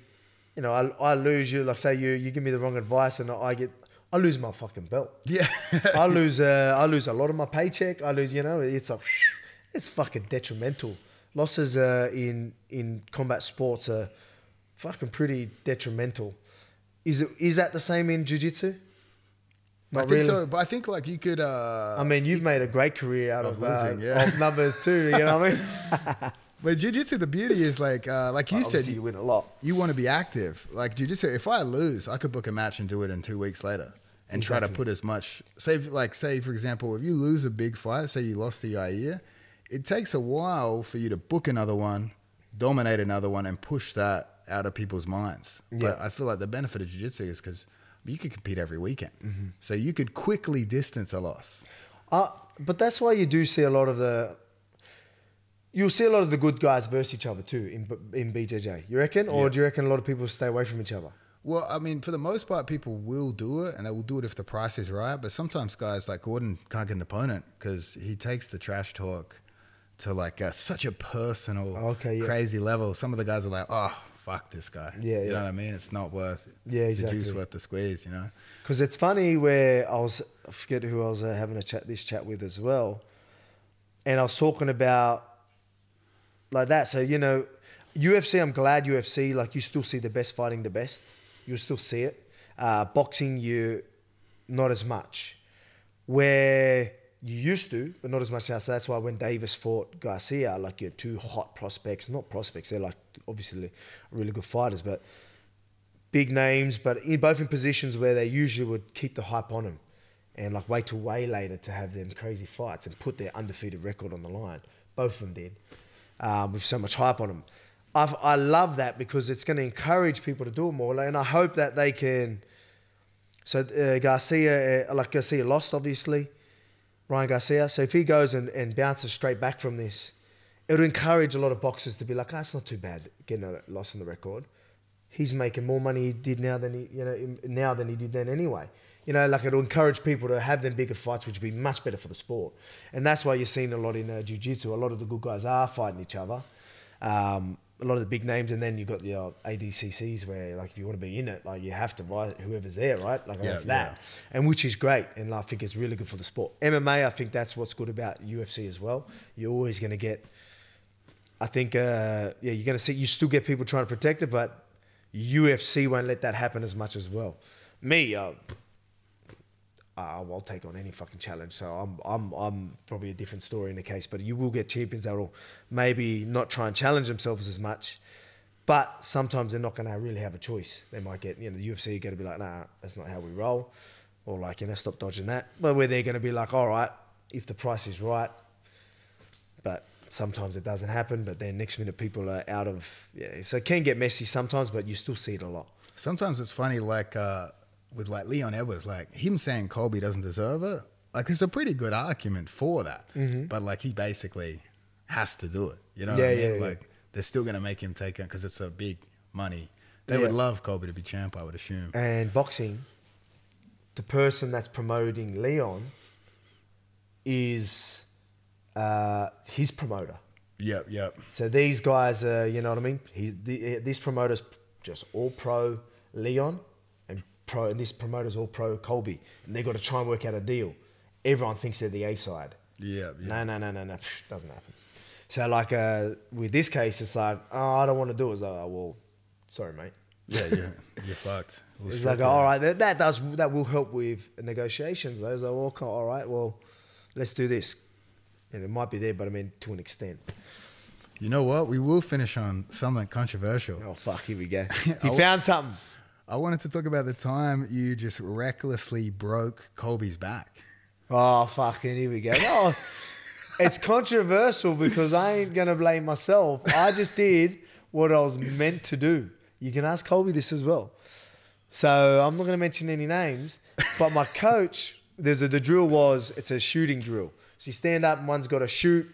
you know, I lose you. Like, say you give me the wrong advice, and I lose my fucking belt.
Yeah.
I lose a lot of my paycheck. I lose, you know, it's fucking detrimental. Losses in combat sports are fucking pretty detrimental. Is that the same in jiu-jitsu?
I think so, but I think, like, you could...
I mean, you've made a great career out of
losing,
of number 2, you know what I mean?
But jiu-jitsu, the beauty is, like you said,
you win a lot.
You want to be active. Like jiu-jitsu, if I lose, I could book a match and do it in 2 weeks later and try to put as much... Say, for example, if you lose a big fight, say you lost to Yair, it takes a while for you to book another one, dominate another one, and push that out of people's minds. Yeah. But I feel like the benefit of jiu-jitsu is because you could compete every weekend. Mm-hmm. So you could quickly distance a loss.
But that's why you do see a lot of the... You'll see a lot of the good guys versus each other too in BJJ. You reckon? Or do you reckon a lot of people stay away from each other?
Well, I mean, for the most part, people will do it, and they will do it if the price is right. But sometimes guys like Gordon can't get an opponent because he takes the trash talk to like such a personal, crazy level. Some of the guys are like, oh, fuck this guy. Yeah, you know what I mean? It's not worth it.
Yeah, exactly.
The juice worth the squeeze, you know?
Because it's funny where I forget who I was having this chat with as well. And I was talking about like that. So, you know, UFC, I'm glad UFC, like, you still see the best fighting the best. You'll still see it. Boxing, you not as much. Where you used to, but not as much now. So that's why when Davis fought Garcia, like, you're two hot prospects, not prospects, they're like obviously really good fighters, but big names, but both in positions where they usually would keep the hype on them and like wait till way later to have them crazy fights and put their undefeated record on the line. Both of them did, with so much hype on them. I love that because it's going to encourage people to do it more, and I hope that they can. So Garcia lost, obviously, Ryan Garcia. So if he goes and bounces straight back from this, it would encourage a lot of boxers to be like, it's not too bad getting a loss on the record. He's making more money he did now than he did then anyway. You know, like, it'll encourage people to have them bigger fights, which would be much better for the sport. And that's why you're seeing a lot in jiu-jitsu. A lot of the good guys are fighting each other. A lot of the big names, and then you've got your ADCCs where, like, if you want to be in it, like, you have to, right? Whoever's there, right? Like, that's that. And which is great, and I think it's really good for the sport. MMA, I think that's what's good about UFC as well. You're always going to get, I think, you're going to see, you still get people trying to protect it, but UFC won't let that happen as much as well. Me, I'll take on any fucking challenge. So I'm probably a different story in the case, but you will get champions that will maybe not try and challenge themselves as much, but sometimes they're not going to really have a choice. They might get, you know, the UFC are going to be like, nah, that's not how we roll, or like, you know, stop dodging that. But where they're going to be like, all right, if the price is right. But sometimes it doesn't happen, but then next minute people are out of, so it can get messy sometimes, but you still see it a lot.
Sometimes it's funny, like with like Leon Edwards, like him saying Colby doesn't deserve it. Like there's a pretty good argument for that, but like he basically has to do it. You know what I mean? Like they're still gonna make him take it because it's a big money. They would love Colby to be champ, I would assume.
And boxing, the person that's promoting Leon is his promoter.
Yep.
So these guys are, you know what I mean? This promoter's just all pro Leon, and this promoter's all pro Colby, and they got to try and work out a deal. Everyone thinks they're the A side.
Yeah.
No, doesn't happen. So like with this case, it's like, oh, I don't want to do it. It's like, oh, well, sorry, mate.
Yeah, you're fucked.
It's like, all right, that will help with negotiations. Those are all all right. Well, let's do this, and it might be there, but I mean to an extent.
You know what? We will finish on something controversial.
Oh fuck! Here we go. You found something.
I wanted to talk about the time you just recklessly broke Colby's back.
Oh fucking! Here we go. Oh, it's controversial because I ain't gonna blame myself. I just did what I was meant to do. You can ask Colby this as well. So I'm not going to mention any names, but my coach, the drill was, it's a shooting drill. So you stand up and one's got to shoot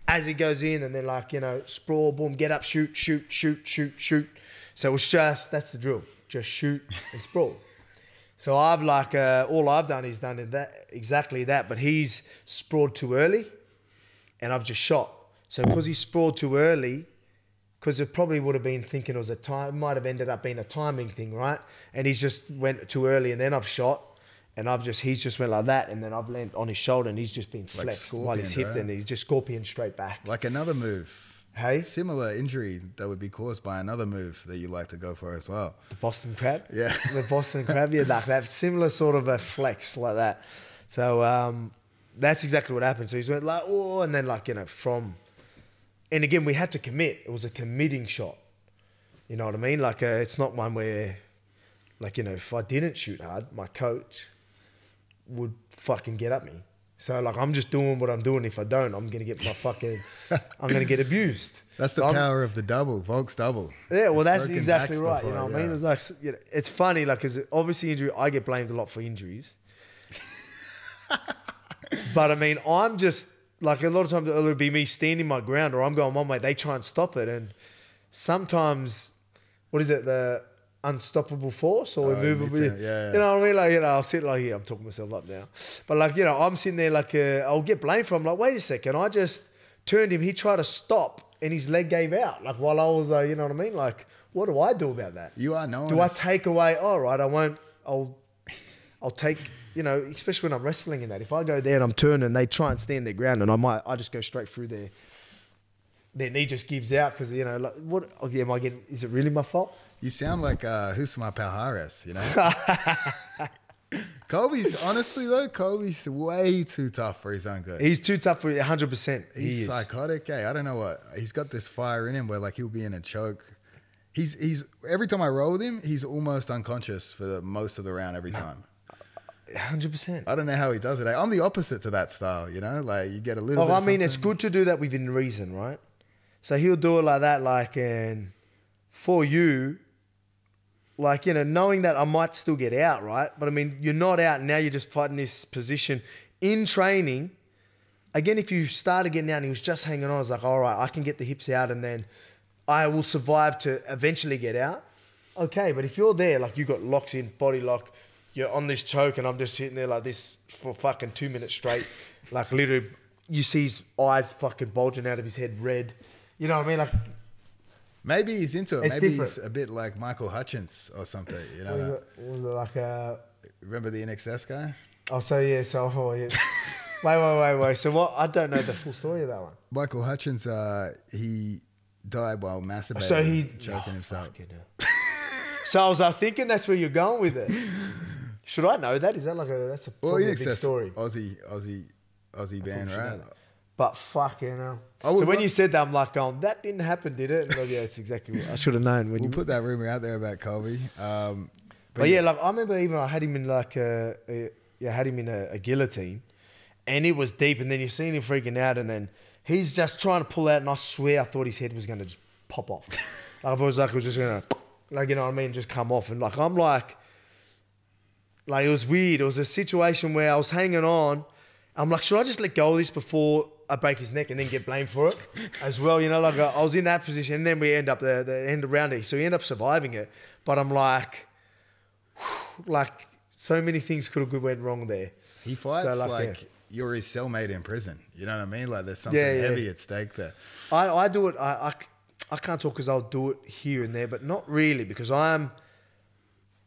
as he goes in, and then like, you know, sprawl, boom, get up, shoot. So it was just, that's the drill. Just shoot and sprawl. So I've like, all I've done is done exactly that, but he's sprawled too early and I've just shot. So because he sprawled too early, because it probably would have been thinking it was might have ended up being a timing thing, right? And he's just went too early, and then I've shot, and he's just went like that, and then I've landed on his shoulder, and he's just been flexed while he's hipped, and he's just scorpion straight back.
Like another move.
Hey?
Similar injury that would be caused by another move that you like to go for as well.
The Boston Crab?
Yeah.
The Boston Crab, yeah, like that similar sort of a flex like that. So that's exactly what happened. So he's went like, oh, and then like, you know, and again, we had to commit. It was a committing shot. You know what I mean? Like, it's not one where, like, you know, if I didn't shoot hard, my coach would fucking get at me. So, like, I'm just doing what I'm doing. If I don't, I'm going to get I'm going to get abused.
That's the power of the double, Volks double.
Yeah, well, that's exactly right.
Before,
you know what I mean? It's like, you know, it's funny, like, because obviously injury, I get blamed a lot for injuries. But, I mean, I'm just, like a lot of times it'll be me standing my ground or I'm going one way, they try and stop it. And sometimes, what is it, the unstoppable force or immovable?
Yeah.
You know what I mean? Like, you know, I'll sit like, I'm talking myself up now. But like, you know, I'm sitting there like, I'll get blamed for, I'm like, wait a second, I just turned him, he tried to stop and his leg gave out. Like while I was, you know what I mean? Like, what do I do about that?
You are known.
Do I take away, all right, I'll take... You know, especially when I'm wrestling in that. If I go there and I'm turning, they try and stand their ground, and I just go straight through their knee just gives out because, you know, like, what? Oh, yeah, is it really my fault?
You sound like Husma Palhares, you know? Colby's way too tough for his own good.
He's too tough for 100%.
He's psychotic. I don't know what. He's got this fire in him where like he'll be in a choke. He's every time I roll with him, he's almost unconscious for most of the round every time.
100%.
I don't know how he does it. I'm the opposite to that style, you know? Like, you get a little bit
I
of
mean,
something.
it's good to do that within reason, right? So he'll do it like that, like, and for you, like, you know, knowing that I might still get out, right? But, I mean, you're not out. Now you're just fighting this position. In training, again, if you started getting out and he was just hanging on, I was like, all right, I can get the hips out and then I will survive to eventually get out. Okay, but if you're there, like you got locks in, body lock, you're on this choke and I'm just sitting there like this for fucking 2 minutes straight. Like literally, you see his eyes fucking bulging out of his head red. You know what I mean? Like,
maybe he's into it.
It's
Maybe
different.
He's a bit like Michael Hutchins or something. You know?
Was it like
remember the NXS guy?
Yeah. Wait. So what? I don't know the full story of that one.
Michael Hutchins, he died while masturbating.
So he
choking himself.
So I was thinking that's where you're going with it. Should I know that? Is that like that's a probably a big story?
Aussie band, right?
But fucking hell. So when you said that, I'm like, that didn't happen, did it? And like, yeah, it's exactly what I should have known.
We'll put that rumor out there about Colby.
But yeah, like I remember even I had him in like a guillotine, and it was deep. And then you're seeing him freaking out, and then He's just trying to pull out, and I swear I thought his head was going to just pop off. Like, I was like, it was just going to, like, you know what I mean, just come off. And like, I'm like, it was weird. It was a situation where I was hanging on. I'm like, should I just let go of this before I break his neck and then get blamed for it as well? You know, like I was in that position, and then we end up the end around it. So we end up surviving it. But I'm like, like so many things could have went wrong there.
He fights
So,
like you're his cellmate in prison. You know what I mean? Like there's something heavy at stake there.
I do it. I can't talk because I'll do it here and there, but not really because I'll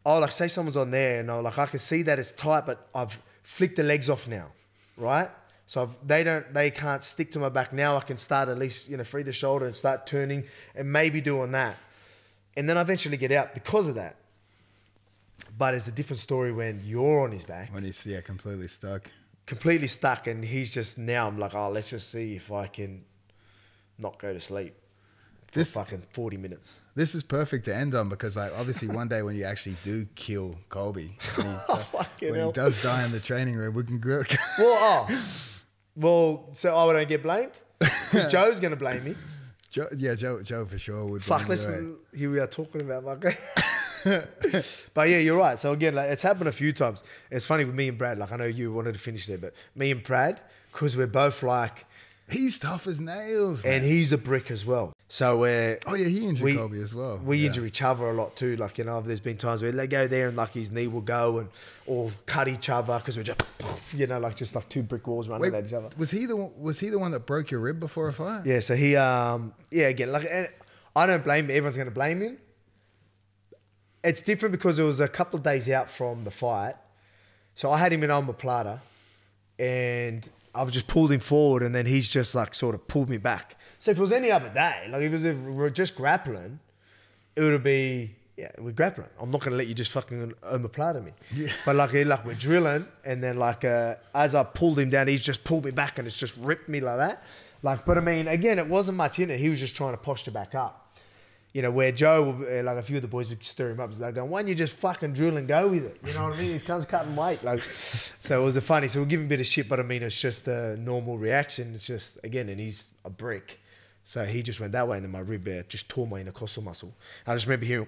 like say someone's on there and I can see that it's tight, but I've flicked the legs off now, right? So they can't stick to my back now. I can start at least, free the shoulder and start turning and maybe doing that. And then I eventually get out because of that. But it's a different story when you're on his back.
When he's completely stuck.
Completely stuck, and he's just, now I'm like, oh, let's just see if I can not go to sleep for fucking 40 minutes.
This is perfect to end on because like obviously one day when you actually do kill Colby, when he does die in the training room, we can go.
So I wouldn't get blamed? Because Joe's going to blame me.
Joe for sure would.
Fuck, listen, here we are talking about my But yeah, you're right. So again, like, it's happened a few times. It's funny with me and Brad. Like I know you wanted to finish there, but me and Brad, because we're both like,
he's tough as nails, man.
And he's a brick as well. So we're
he injured Colby as well.
We injure each other a lot too. Like there's been times where they go there and like his knee will go or cut each other because we're just just like two brick walls running at each other.
Was he the one that broke your rib before a fight?
Yeah. So he again, like, and I don't blame him. Everyone's going to blame him. It's different because it was a couple of days out from the fight. So I had him in omoplata and I've just pulled him forward and then he's just like sort of pulled me back. So if it was any other day, like if we're just grappling, it would be, we're grappling. I'm not going to let you just fucking omoplata me. Yeah. But like we're drilling and then like as I pulled him down, he's just pulled me back and it's just ripped me like that. Like, but I mean, again, it wasn't much in it. He was just trying to posture back up. Where Joe, like a few of the boys would stir him up. They're going, why don't you just fucking drill and go with it? You know what I mean? He's cutting weight. Like, so it was funny. So we'll give him a bit of shit, but I mean, it's just a normal reaction. It's just, again, and he's a brick. So he just went that way and then my rib just tore my intercostal muscle. I just remember hearing,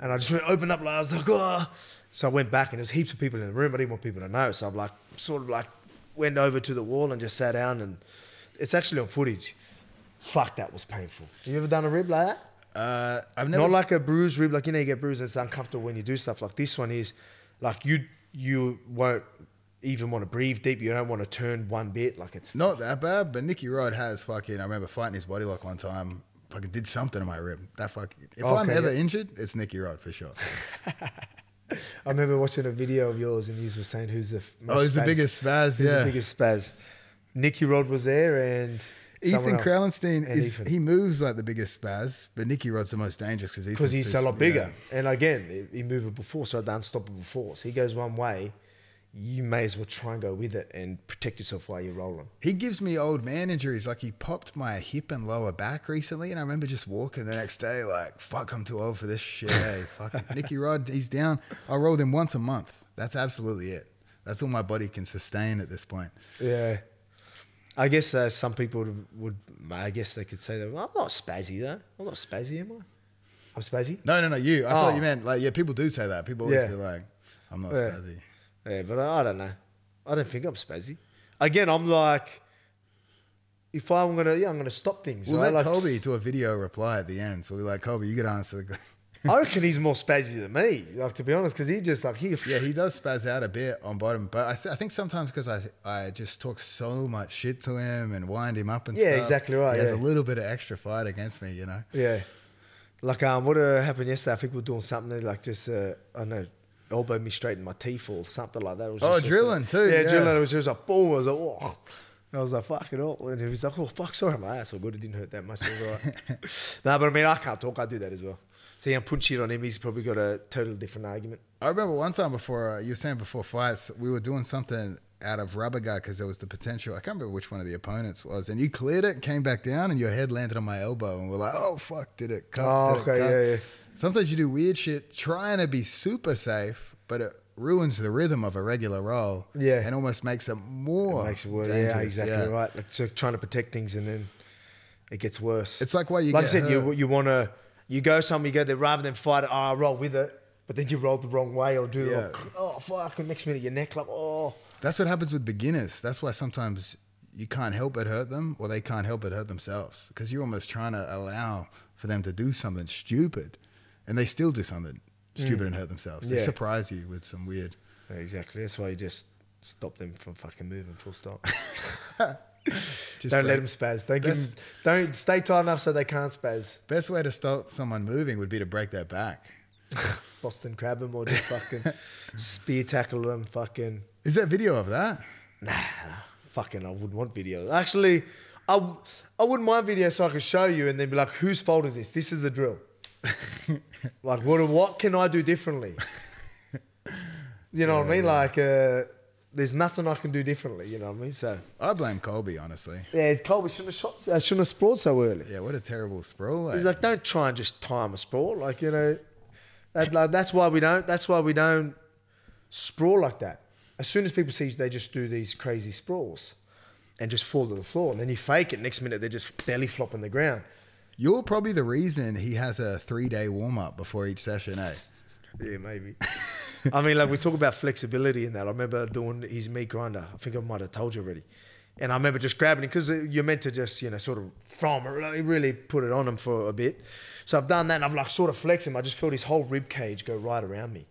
and I just went open up. Like, I was like, oh. So I went back and there's heaps of people in the room. I didn't want people to know. So I'm like, sort of like went over to the wall and just sat down and it's actually on footage. Fuck, that was painful. Have you ever done a rib like that?
I've never.
Not like a bruised rib, like you get bruised and it's uncomfortable when you do stuff. Like this one is, like you won't even want to breathe deep. You don't want to turn one bit. Like it's
not that bad, but Nicky Rod has fucking. I remember fighting his body lock one time. Fucking did something to my rib. That fucking. If I'm ever injured, it's Nicky Rod for sure.
I remember watching a video of yours and you were saying who's the most
who's the biggest spaz?
Who's the biggest spaz? Nicky Rod was there and.
Ethan Krallenstein he moves like the biggest spaz, but Nicky Rod's the most dangerous because
he's a lot bigger. Yeah. And again, he moved before, so the unstoppable force. He goes one way, you may as well try and go with it and protect yourself while you're rolling.
He gives me old man injuries. Like he popped my hip and lower back recently, and I remember just walking the next day like, fuck, I'm too old for this shit. Hey, fuck Nicky Rod, he's down. I roll him once a month. That's absolutely it. That's all my body can sustain at this point.
Yeah. I guess some people would, I guess they could say that, well, I'm not spazzy though. I'm not spazzy, am I? I'm spazzy?
No, you. I thought you meant, like, people do say that. People always be like, I'm not spazzy.
Yeah, but I don't know. I don't think I'm spazzy. Again, I'm like, if I'm going to stop things.
We'll let Colby do a video reply at the end. So we're like, Colby, you got to answer the
I reckon he's more spazzy than me, like, to be honest, because he just like he
does spaz out a bit on bottom, but I think sometimes because I just talk so much shit to him and wind him up and stuff.
Yeah, exactly right.
He has a little bit of extra fight against me,
Yeah, like what happened yesterday? I think we were doing something like just I don't know, elbowed me straight in my teeth or something like that. It was
drilling too.
Yeah, drilling. It was just like boom. I was like, oh. And I was like, fuck it all. And he was like, oh fuck, sorry, mate. That's all good. It didn't hurt that much. It was all right. No, but I mean, I can't talk. I do that as well. See, I'm putting shit on him. He's probably got a totally different argument.
I remember one time before, you were saying before fights, we were doing something out of rubber guard because there was the potential. I can't remember which one of the opponents was. And you cleared it, came back down, and your head landed on my elbow. And we're like, oh, fuck, did it cut?
Oh, okay, yeah.
Sometimes you do weird shit trying to be super safe, but ruins the rhythm of a regular roll.
Yeah.
And almost makes it more
It makes it worse.
dangerous.
Yeah, exactly right. Like, so trying to protect things and then it gets worse.
It's like why you
like
get
I said,
hurt.
you go somewhere, you go there rather than fight it, I roll with it, but then you roll the wrong way or do
Yeah.
like, oh fuck, and next minute your neck like, oh.
That's what happens with beginners. That's why sometimes you can't help but hurt them, or they can't help but hurt themselves, because you're almost trying to allow for them to do something stupid, and they still do something stupid and hurt themselves. They
Yeah.
surprise you with some weird.
Yeah, exactly. That's why you just stop them from fucking moving. Full stop.
Just
Don't let
break-
them spaz. Don't stay tight enough so they can't spaz.
Best way to stop someone moving would be to break their back.
Boston crab them or just fucking spear tackle them. Fucking
Is there video of that?
nah. Fucking I wouldn't want video. Actually, I wouldn't mind video so I could show you and then be like, whose fault is this? This is the drill. Like what can I do differently? You know what I mean? Like there's nothing I can do differently. You know what I mean? So
I blame Colby, honestly.
yeah, Colby shouldn't have sprawled so early.
Yeah, what a terrible sprawl.
He's like, don't try and just time a sprawl. Like, you know, that's why we don't sprawl like that. As soon as people see they just do these crazy sprawls and just fall to the floor, and then you fake it. Next minute they're just belly flopping the ground.
You're probably the reason he has a 3-day warm-up before each session, eh?
Yeah, maybe. I mean, like we talk about flexibility in that. I remember doing his meat grinder. I think I might have told you already. And I remember just grabbing it because you're meant to just, you know, sort of throw him, really put it on him for a bit. So I've done that and I've like sort of flexed him. I just felt his whole rib cage go right around me.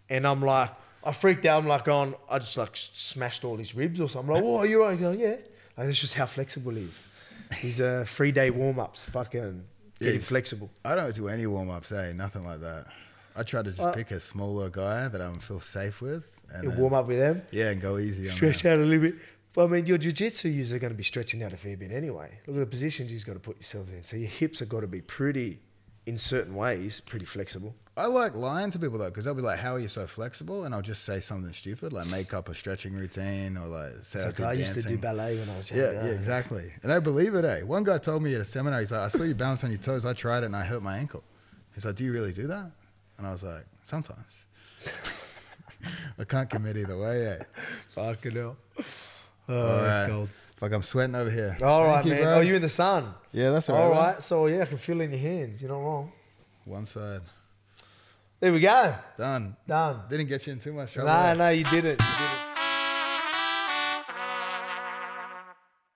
And I'm like, I freaked out. I'm like, I just like smashed all his ribs or something. I'm like, whoa, you're right. He's like, yeah. Like, that's just how flexible he is. He's 3-day warm-ups, fucking getting flexible.
I don't do any warm-ups, eh? Nothing like that. I try to just pick a smaller guy that I feel safe with. And
You
then-
warm up with them,
Yeah, and go easy on
stretch
them.
out a little bit. But I mean, your jiu-jitsu users are going to be stretching out a fair bit anyway. Look at the positions you've got to put yourselves in. So your hips have got to be pretty, in certain ways, pretty flexible.
I like lying to people, though, because they'll be like, how are you so flexible? And I'll just say something stupid, like make up a stretching routine or like say
It's like, I used to do ballet when I was
Yeah,
younger.
yeah, exactly. And they believe it, eh? One guy told me at a seminar, he's like, I saw you balance on your toes. I tried it and I hurt my ankle. He's like, do you really do that? And I was like, sometimes. I can't commit either way, eh?
Fucking hell.
All
Oh, that's
right.
cold.
Fuck, I'm sweating over here.
All right,
Thank you,
man.
bro.
Oh, you in the sun?
Yeah, that's all right.
All
man.
right. So, yeah, I can feel it in your hands. You're not wrong.
One side.
There we go.
Done.
Done.
Didn't get you in too much trouble.
No,
eh?
no, you didn't. You didn't.